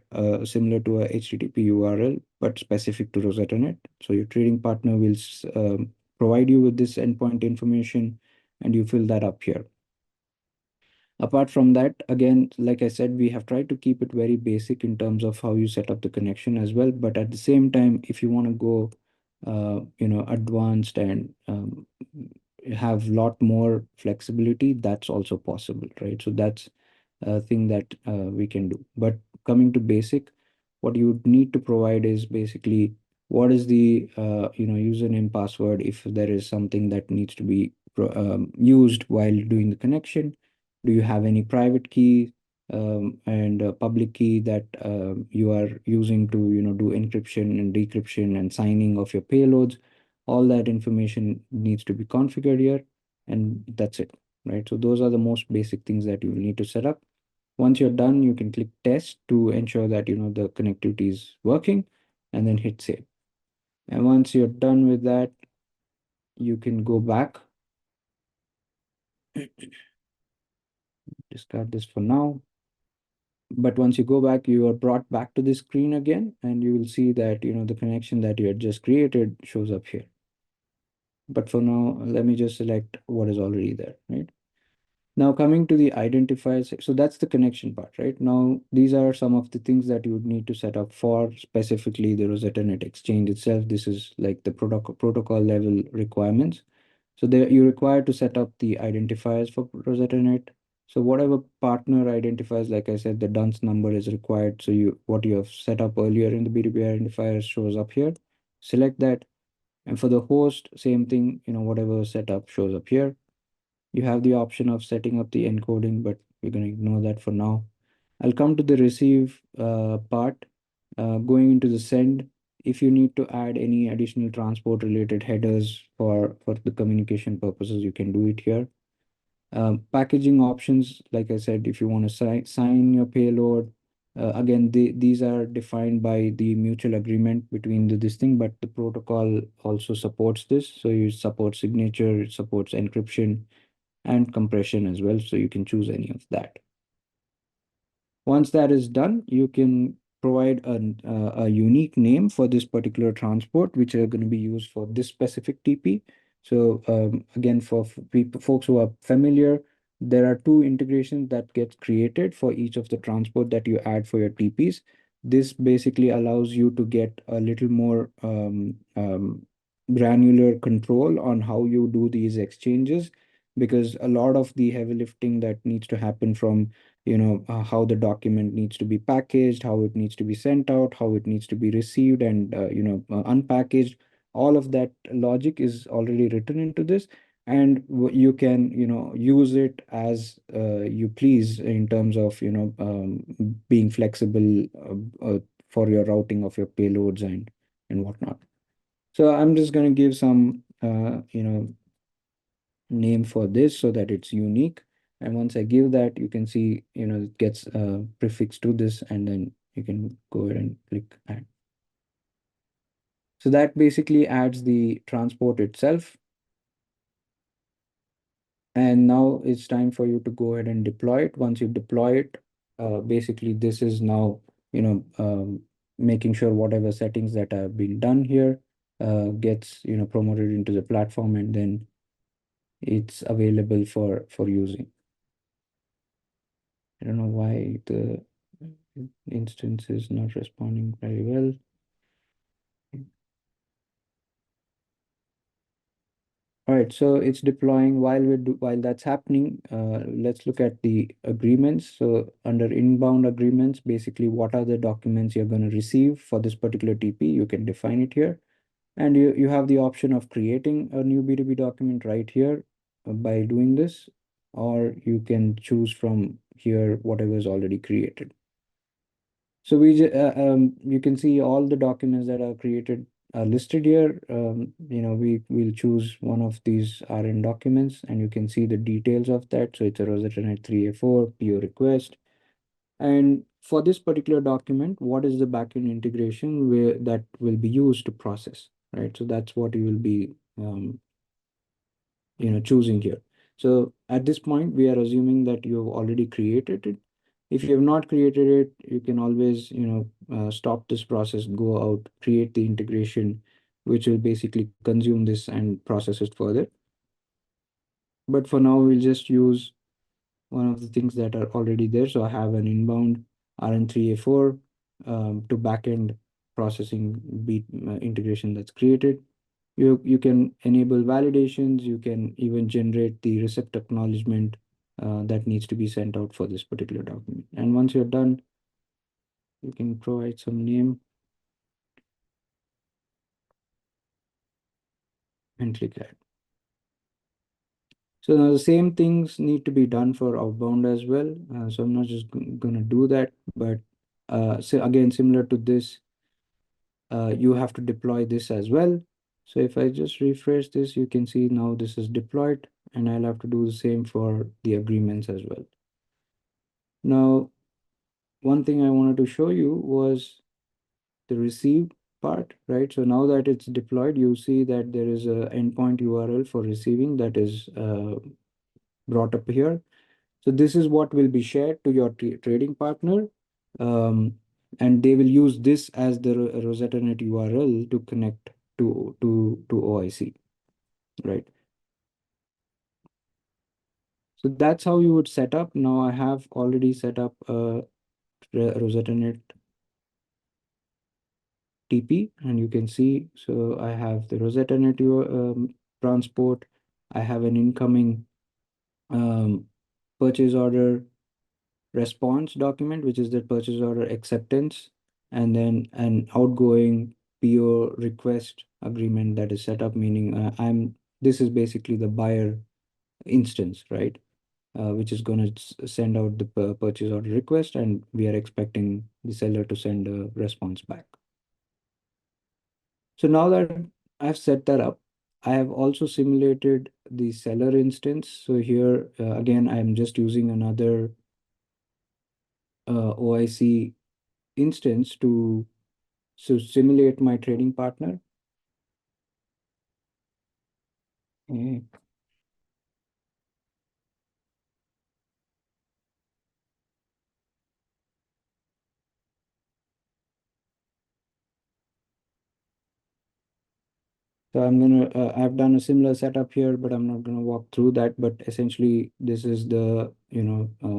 S2: similar to a HTTP URL, but specific to Rosettanet. So your trading partner will provide you with this endpoint information, and you fill that up here. Apart from that, again, like I said, we have tried to keep it very basic in terms of how you set up the connection as well. But at the same time, if you want to go, advanced and have a lot more flexibility, that's also possible, right? So that's a thing that we can do. But coming to basic, what you need to provide is basically what is the username, password, if there is something that needs to be used while doing the connection. Do you have any private key and public key that you are using to do encryption and decryption and signing of your payloads? All that information needs to be configured here, and that's it, right? So those are the most basic things that you will need to set up. Once you're done, you can click test to ensure that the connectivity is working, and then hit save. And once you're done with that, you can go back. Discard this for now. But once you go back, you are brought back to the screen again, and you will see that the connection that you had just created shows up here. But for now, let me just select what is already there, right? Now coming to the identifiers, so that's the connection part, right? Now these are some of the things that you would need to set up for specifically the Rosettanet exchange itself. This is like the protocol level requirements. So there you require to set up the identifiers for Rosettanet. So whatever partner identifiers, like I said, the dunce number is required. So what you have set up earlier in the B2B identifiers shows up here. Select that. And for the host, same thing, whatever setup shows up here. You have the option of setting up the encoding, but we're going to ignore that for now. I'll come to the receive part. Going into the send, if you need to add any additional transport related headers for the communication purposes, you can do it here. Packaging options, like I said, if you want to sign your payload, again, these are defined by the mutual agreement between this thing, but the protocol also supports this. So you support signature, it supports encryption and compression as well. So you can choose any of that. Once that is done, you can provide a unique name for this particular transport, which are going to be used for this specific TP. So again, for folks who are familiar, there are two integrations that get created for each of the transport that you add for your TPs. This basically allows you to get a little more granular control on how you do these exchanges, because a lot of the heavy lifting that needs to happen from how the document needs to be packaged, how it needs to be sent out, how it needs to be received and unpackaged. All of that logic is already written into this, and you can use it as you please in terms of being flexible for your routing of your payloads and whatnot. So I'm just going to give some name for this so that it's unique. And once I give that, you can see, it gets prefixed to this, and then you can go ahead and click add. So that basically adds the transport itself. And now it's time for you to go ahead and deploy it. Once you deploy it, basically this is now, making sure whatever settings that have been done here gets, promoted into the platform, and then it's available for using. I don't know why the instance is not responding very well. All right, so it's deploying. While that's happening, let's look at the agreements. So under inbound agreements, basically what are the documents you're going to receive for this particular TP? You can define it here. And you have the option of creating a new B2B document right here by doing this, or you can choose from here whatever is already created. So you can see all the documents that are created are listed here. We'll choose one of these RN documents, and you can see the details of that. So it's a Rosettanet 3A4 PO request. And for this particular document, what is the backend integration that will be used to process, right? So that's what you will be choosing here. So at this point, we are assuming that you have already created it. If you have not created it, you can always, stop this process, go out, create the integration, which will basically consume this and process it further. But for now, we'll just use one of the things that are already there. So I have an inbound RN3A4 to backend processing integration that's created. You can enable validations. You can even generate the receipt acknowledgement that needs to be sent out for this particular document. And once you're done, you can provide some name and click add. So now the same things need to be done for outbound as well. So I'm not just going to do that, but so again, similar to this, you have to deploy this as well. So if I just refresh this, you can see now this is deployed, and I'll have to do the same for the agreements as well. Now, one thing I wanted to show you was the receive part, right? So now that it's deployed, you see that there is a endpoint URL for receiving that is brought up here. So this is what will be shared to your trading partner. And they will use this as the Rosettanet URL to connect to OIC, right? So that's how you would set up. Now I have already set up a Rosettanet TP, and you can see, so I have the Rosettanet transport. I have an incoming purchase order response document, which is the purchase order acceptance, and then an outgoing PO request agreement that is set up, meaning this is basically the buyer instance, right? Which is going to send out the purchase order request, and we are expecting the seller to send a response back. So now that I've set that up, I have also simulated the seller instance. So here, again, I'm just using another OIC instance to simulate my trading partner. Okay. So I've done a similar setup here, but I'm not gonna walk through that. But essentially, this is the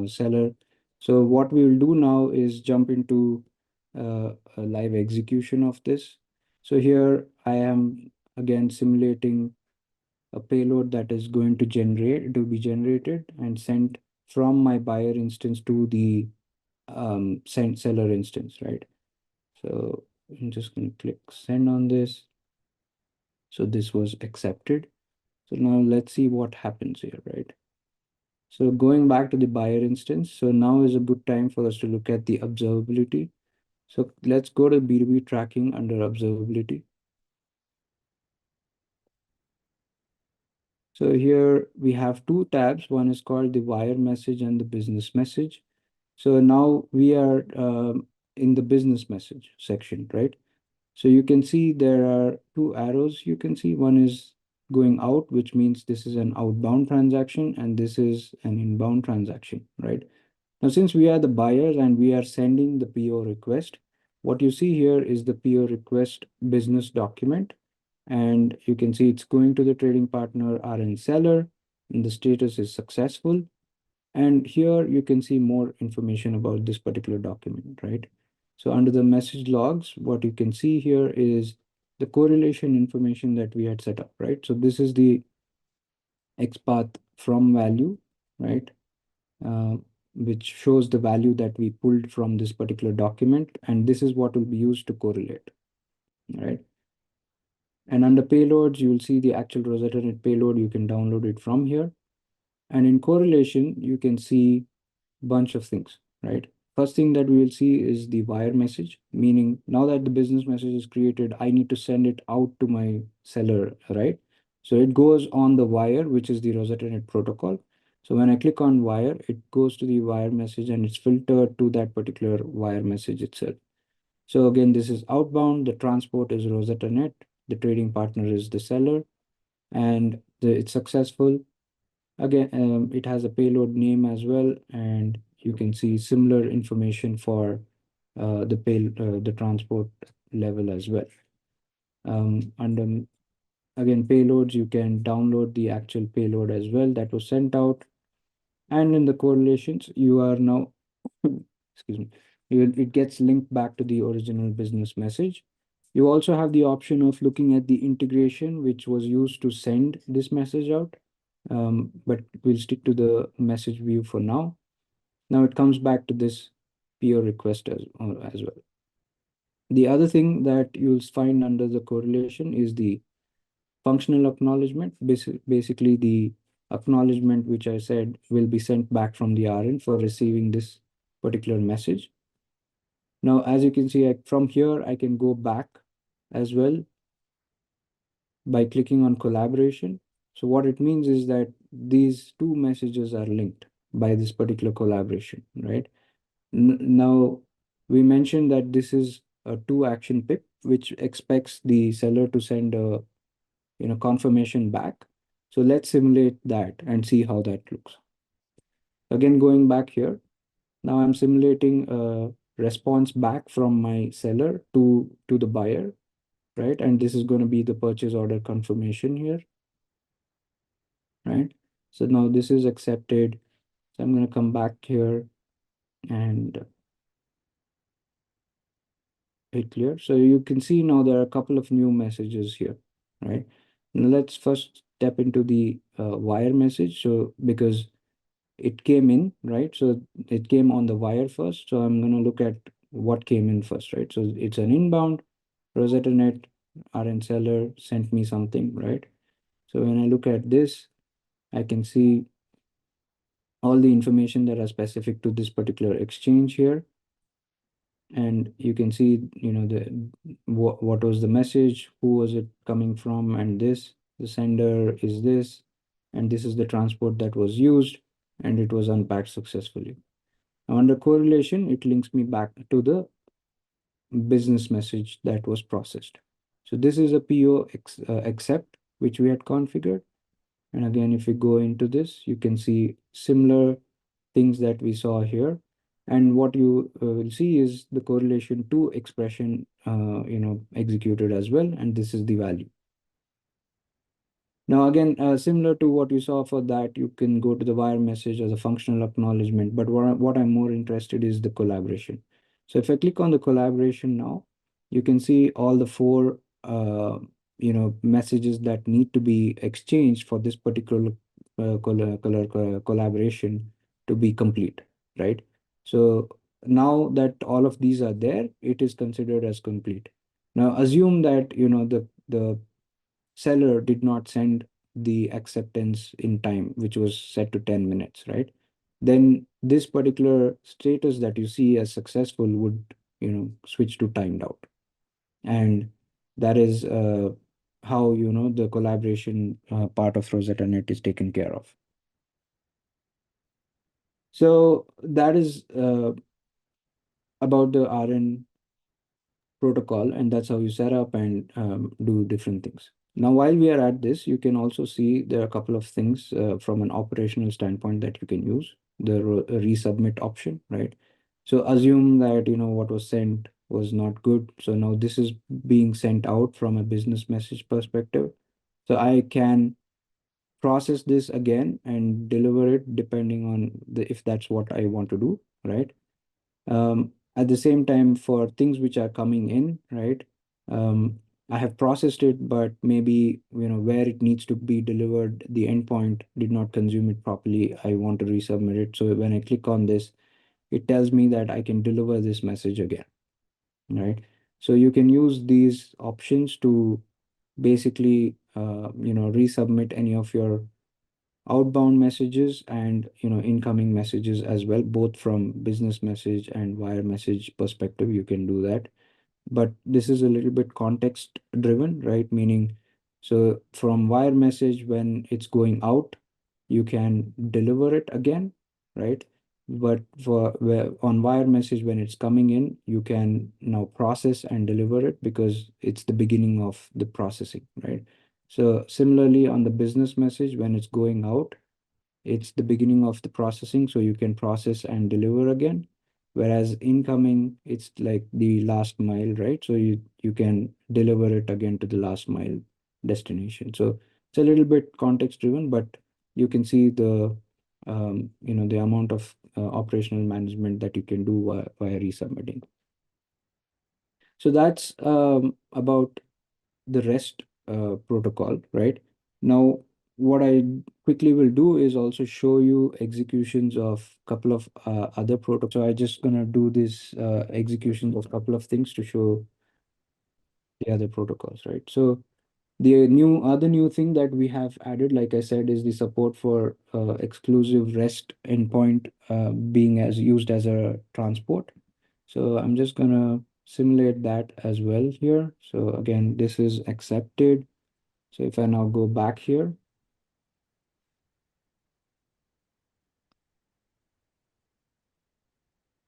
S2: seller. So what we will do now is jump into a live execution of this. So here I am again simulating a payload that is going to be generated and sent from my buyer instance to the seller instance, right? So I'm just going to click send on this. So this was accepted. So now let's see what happens here, right? So going back to the buyer instance, so now is a good time for us to look at the observability. So let's go to B2B tracking under observability. So here we have two tabs. One is called the wire message and the business message. So now we are in the business message section, right? So you can see there are two arrows you can see. One is going out, which means this is an outbound transaction, and this is an inbound transaction, right? Now, since we are the buyers and we are sending the PO request, what you see here is the PO request business document. And you can see it's going to the trading partner RN seller, and the status is successful. And here you can see more information about this particular document, right? So under the message logs, what you can see here is the correlation information that we had set up, right? So this is the XPath from value, right? Uh, which shows the value that we pulled from this particular document. And this is what will be used to correlate, right? And under payloads, you will see the actual Rosettanet payload. You can download it from here. And in correlation, you can see bunch of things, right? First thing that we will see is the wire message, meaning now that the business message is created, I need to send it out to my seller, right? So it goes on the wire, which is the Rosettanet protocol. So when I click on wire, it goes to the wire message and it's filtered to that particular wire message itself. So again, this is outbound. The transport is Rosettanet. The trading partner is the seller, and it's successful. Again, it has a payload name as well, and you can see similar information for the transport level as well. And again, payloads, you can download the actual payload as well that was sent out. And in the correlations, you are now, excuse me, it gets linked back to the original business message. You also have the option of looking at the integration, which was used to send this message out. But we'll stick to the message view for now. Now it comes back to this PO request as well. The other thing that you'll find under the correlation is the functional acknowledgement. Basically, the acknowledgement which I said will be sent back from the RN for receiving this particular message. Now, as you can see, from here, I can go back as well by clicking on collaboration. So what it means is that these two messages are linked by this particular collaboration, right? Now, we mentioned that this is a two action pip, which expects the seller to send a confirmation back. So let's simulate that and see how that looks. Again, going back here, now I'm simulating a response back from my seller to the buyer, right? And this is going to be the purchase order confirmation here, right? So now this is accepted. So I'm going to come back here and hit clear. So you can see now there are a couple of new messages here, right? Now let's first step into the wire message. So because it came in, right? So it came on the wire first. So I'm going to look at what came in first, right? So it's an inbound. Rosettanet RN seller sent me something, right? So when I look at this, I can see all the information that are specific to this particular exchange here. And you can see, what was the message, who was it coming from, and the sender is this, and this is the transport that was used, and it was unpacked successfully. Now, under correlation, it links me back to the business message that was processed. So this is a PO accept, which we had configured. And again, if we go into this, you can see similar things that we saw here. And what you will see is the correlation to expression, executed as well. And this is the value. Now, again, similar to what you saw for that, you can go to the wire message as a functional acknowledgement. But what I'm more interested is the collaboration. So if I click on the collaboration now, you can see all the four, messages that need to be exchanged for this particular collaboration to be complete, right? So now that all of these are there, it is considered as complete. Now assume that the seller did not send the acceptance in time, which was set to 10 minutes, right? Then this particular status that you see as successful would switch to timed out. And that is how the collaboration part of Rosettanet is taken care of. So that is about the RN protocol, and that's how you set up and do different things. Now, while we are at this, you can also see there are a couple of things from an operational standpoint that you can use. The resubmit option, right? So assume that what was sent was not good. So now this is being sent out from a business message perspective. So I can process this again and deliver it depending on if that's what I want to do, right? At the same time, for things which are coming in, right? I have processed it, but maybe where it needs to be delivered, the endpoint did not consume it properly. I want to resubmit it. So when I click on this, it tells me that I can deliver this message again, right? So you can use these options to basically resubmit any of your outbound messages and incoming messages as well, both from business message and wire message perspective. You can do that, but this is a little bit context driven, right? Meaning, so from wire message, when it's going out, you can deliver it again, right? But on wire message, when it's coming in, you can now process and deliver it because it's the beginning of the processing, right? So similarly on the business message, when it's going out, it's the beginning of the processing, so you can process and deliver again. Whereas incoming, it's like the last mile, right? So you can deliver it again to the last mile destination. So it's a little bit context driven, but you can see the amount of operational management that you can do via resubmitting. So that's about the REST protocol, right? Now, what I quickly will do is also show you executions of couple of other protocols. So I just gonna do this execution of couple of things to show the other protocols, right? So the other new thing that we have added, like I said, is the support for exclusive REST endpoint being as used as a transport. So I'm just gonna simulate that as well here. So again, this is accepted. So if I now go back here,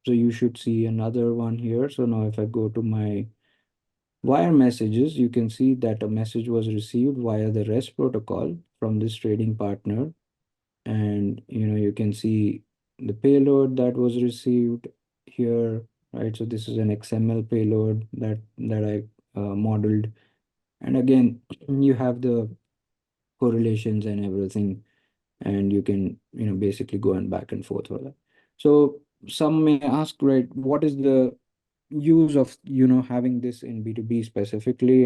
S2: so you should see another one here. So now if I go to my wire messages, you can see that a message was received via the REST protocol from this trading partner. And you can see the payload that was received here, right? So this is an XML payload that I modeled. And again, you have the correlations and everything, and you can basically go and back and forth with that. So some may ask, right, what is the use of having this in B2B specifically,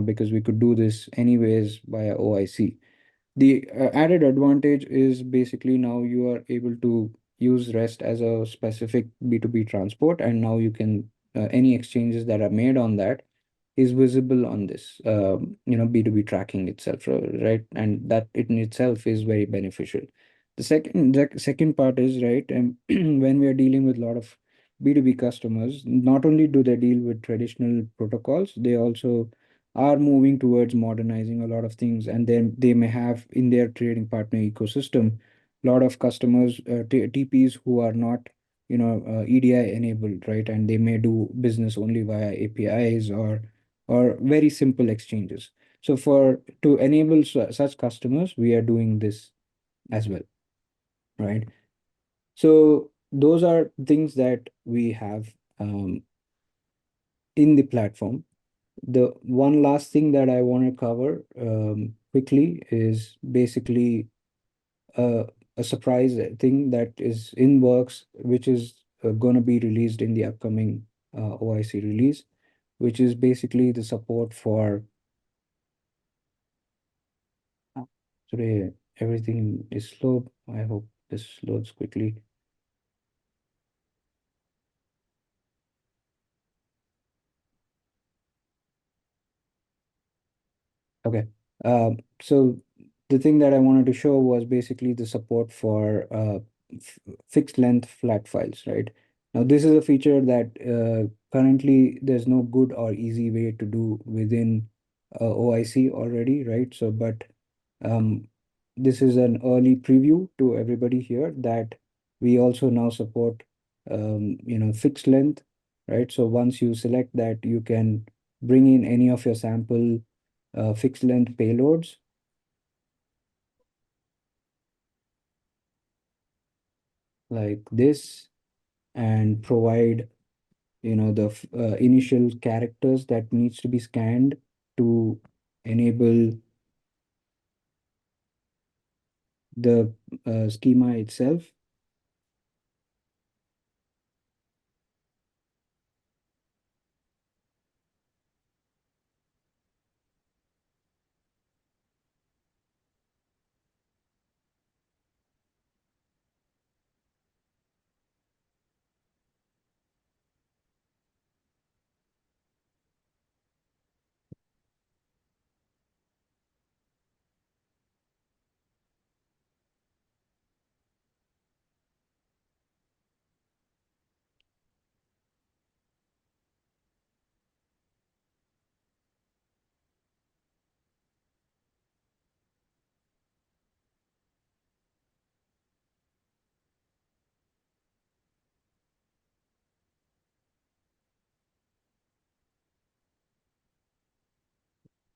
S2: because we could do this anyways via OIC. The added advantage is basically now you are able to use REST as a specific B2B transport, and now you can any exchanges that are made on that is visible on this B2B tracking itself, right? And that in itself is very beneficial. The second part is, right, when we are dealing with a lot of B2B customers, not only do they deal with traditional protocols, they also are moving towards modernizing a lot of things, and then they may have in their trading partner ecosystem a lot of customers, TPs who are not EDI enabled, right? And they may do business only via APIs or very simple exchanges. So for to enable such customers, we are doing this as well, right? So those are things that we have in the platform. The one last thing that I want to cover quickly is basically a surprise thing that is in works, which is going to be released in the upcoming OIC release, which is basically the support for today. Everything is slow. I hope this loads quickly. Okay. So the thing that I wanted to show was basically the support for fixed length flat files, right? Now, this is a feature that currently there's no good or easy way to do within OIC already, right? So, but um, this is an early preview to everybody here that we also now support, fixed length, right? So once you select that, you can bring in any of your sample fixed length payloads like this and provide the initial characters that needs to be scanned to enable the schema itself.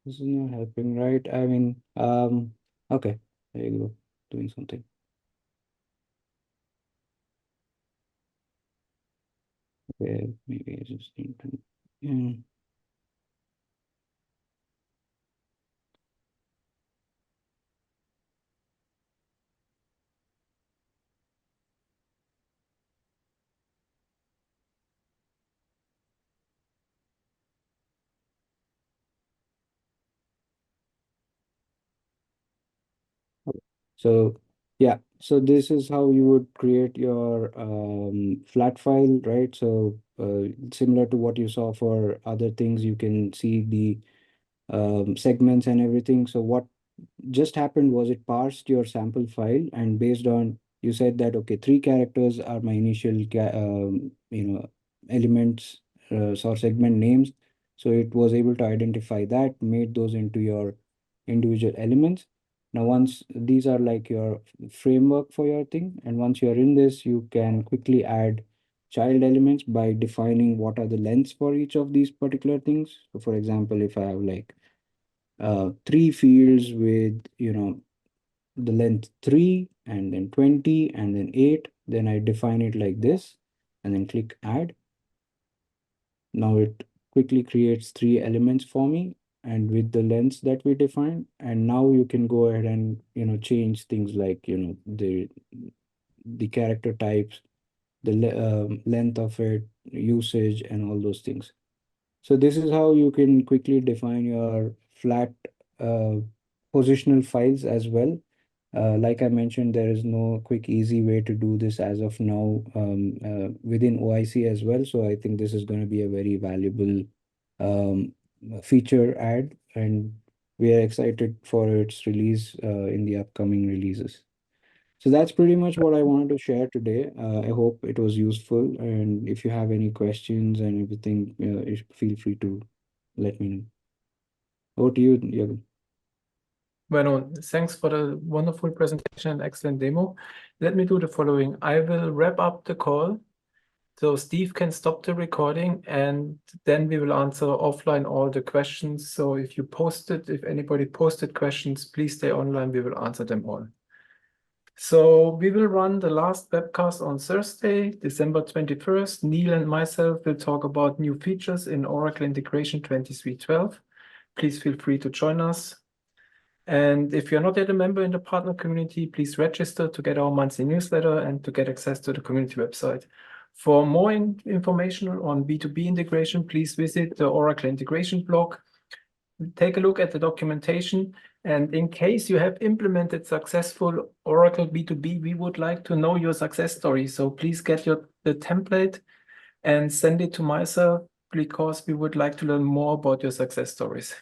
S2: This is not helping, right? I mean, okay, there you go, doing something. Okay, maybe I just need to. Yeah. So yeah, so this is how you would create your flat file, right? So similar to what you saw for other things, you can see the segments and everything. So what just happened was it parsed your sample file, and based on you said that okay, 3 characters are my initial elements or segment names. So it was able to identify that, made those into your individual elements. Now once these are like your framework for your thing, and once you're in this, you can quickly add child elements by defining what are the lengths for each of these particular things. So for example, if I have like 3 fields with the length 3 and then 20 and then 8, then I define it like this and then click add. Now it quickly creates 3 elements for me and with the lengths that we defined. And now you can go ahead and change things like the character types, the length of it, usage, and all those things. So this is how you can quickly define your flat positional files as well. Like I mentioned, there is no quick, easy way to do this as of now within OIC as well. So I think this is going to be a very valuable um, feature add, and we are excited for its release in the upcoming releases. So that's pretty much what I wanted to share today. I hope it was useful. And if you have any questions and everything, feel free to let me know. Over to you, Jürgen.
S1: Vernon, thanks for the wonderful presentation and excellent demo. Let me do the following. I will wrap up the call so Steve can stop the recording, and then we will answer offline all the questions. So if anybody posted questions, please stay online. We will answer them all. So we will run the last webcast on Thursday, December 21st. Neil and myself will talk about new features in Oracle Integration 2312. Please feel free to join us. And if you're not yet a member in the partner community, please register to get our monthly newsletter and to get access to the community website. For more information on B2B integration, please visit the Oracle integration blog. Take a look at the documentation. And in case you have implemented successful Oracle B2B, we would like to know your success story. So please get the template and send it to myself because we would like to learn more about your success stories.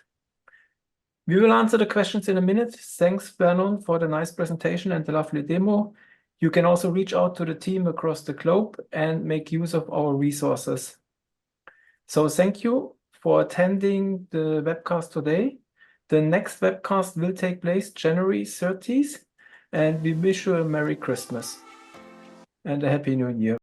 S1: We will answer the questions in a minute. Thanks, Vernon, for the nice presentation and the lovely demo. You can also reach out to the team across the globe and make use of our resources. So thank you for attending the webcast today. The next webcast will take place January 30th, and we wish you a Merry Christmas and a Happy New Year.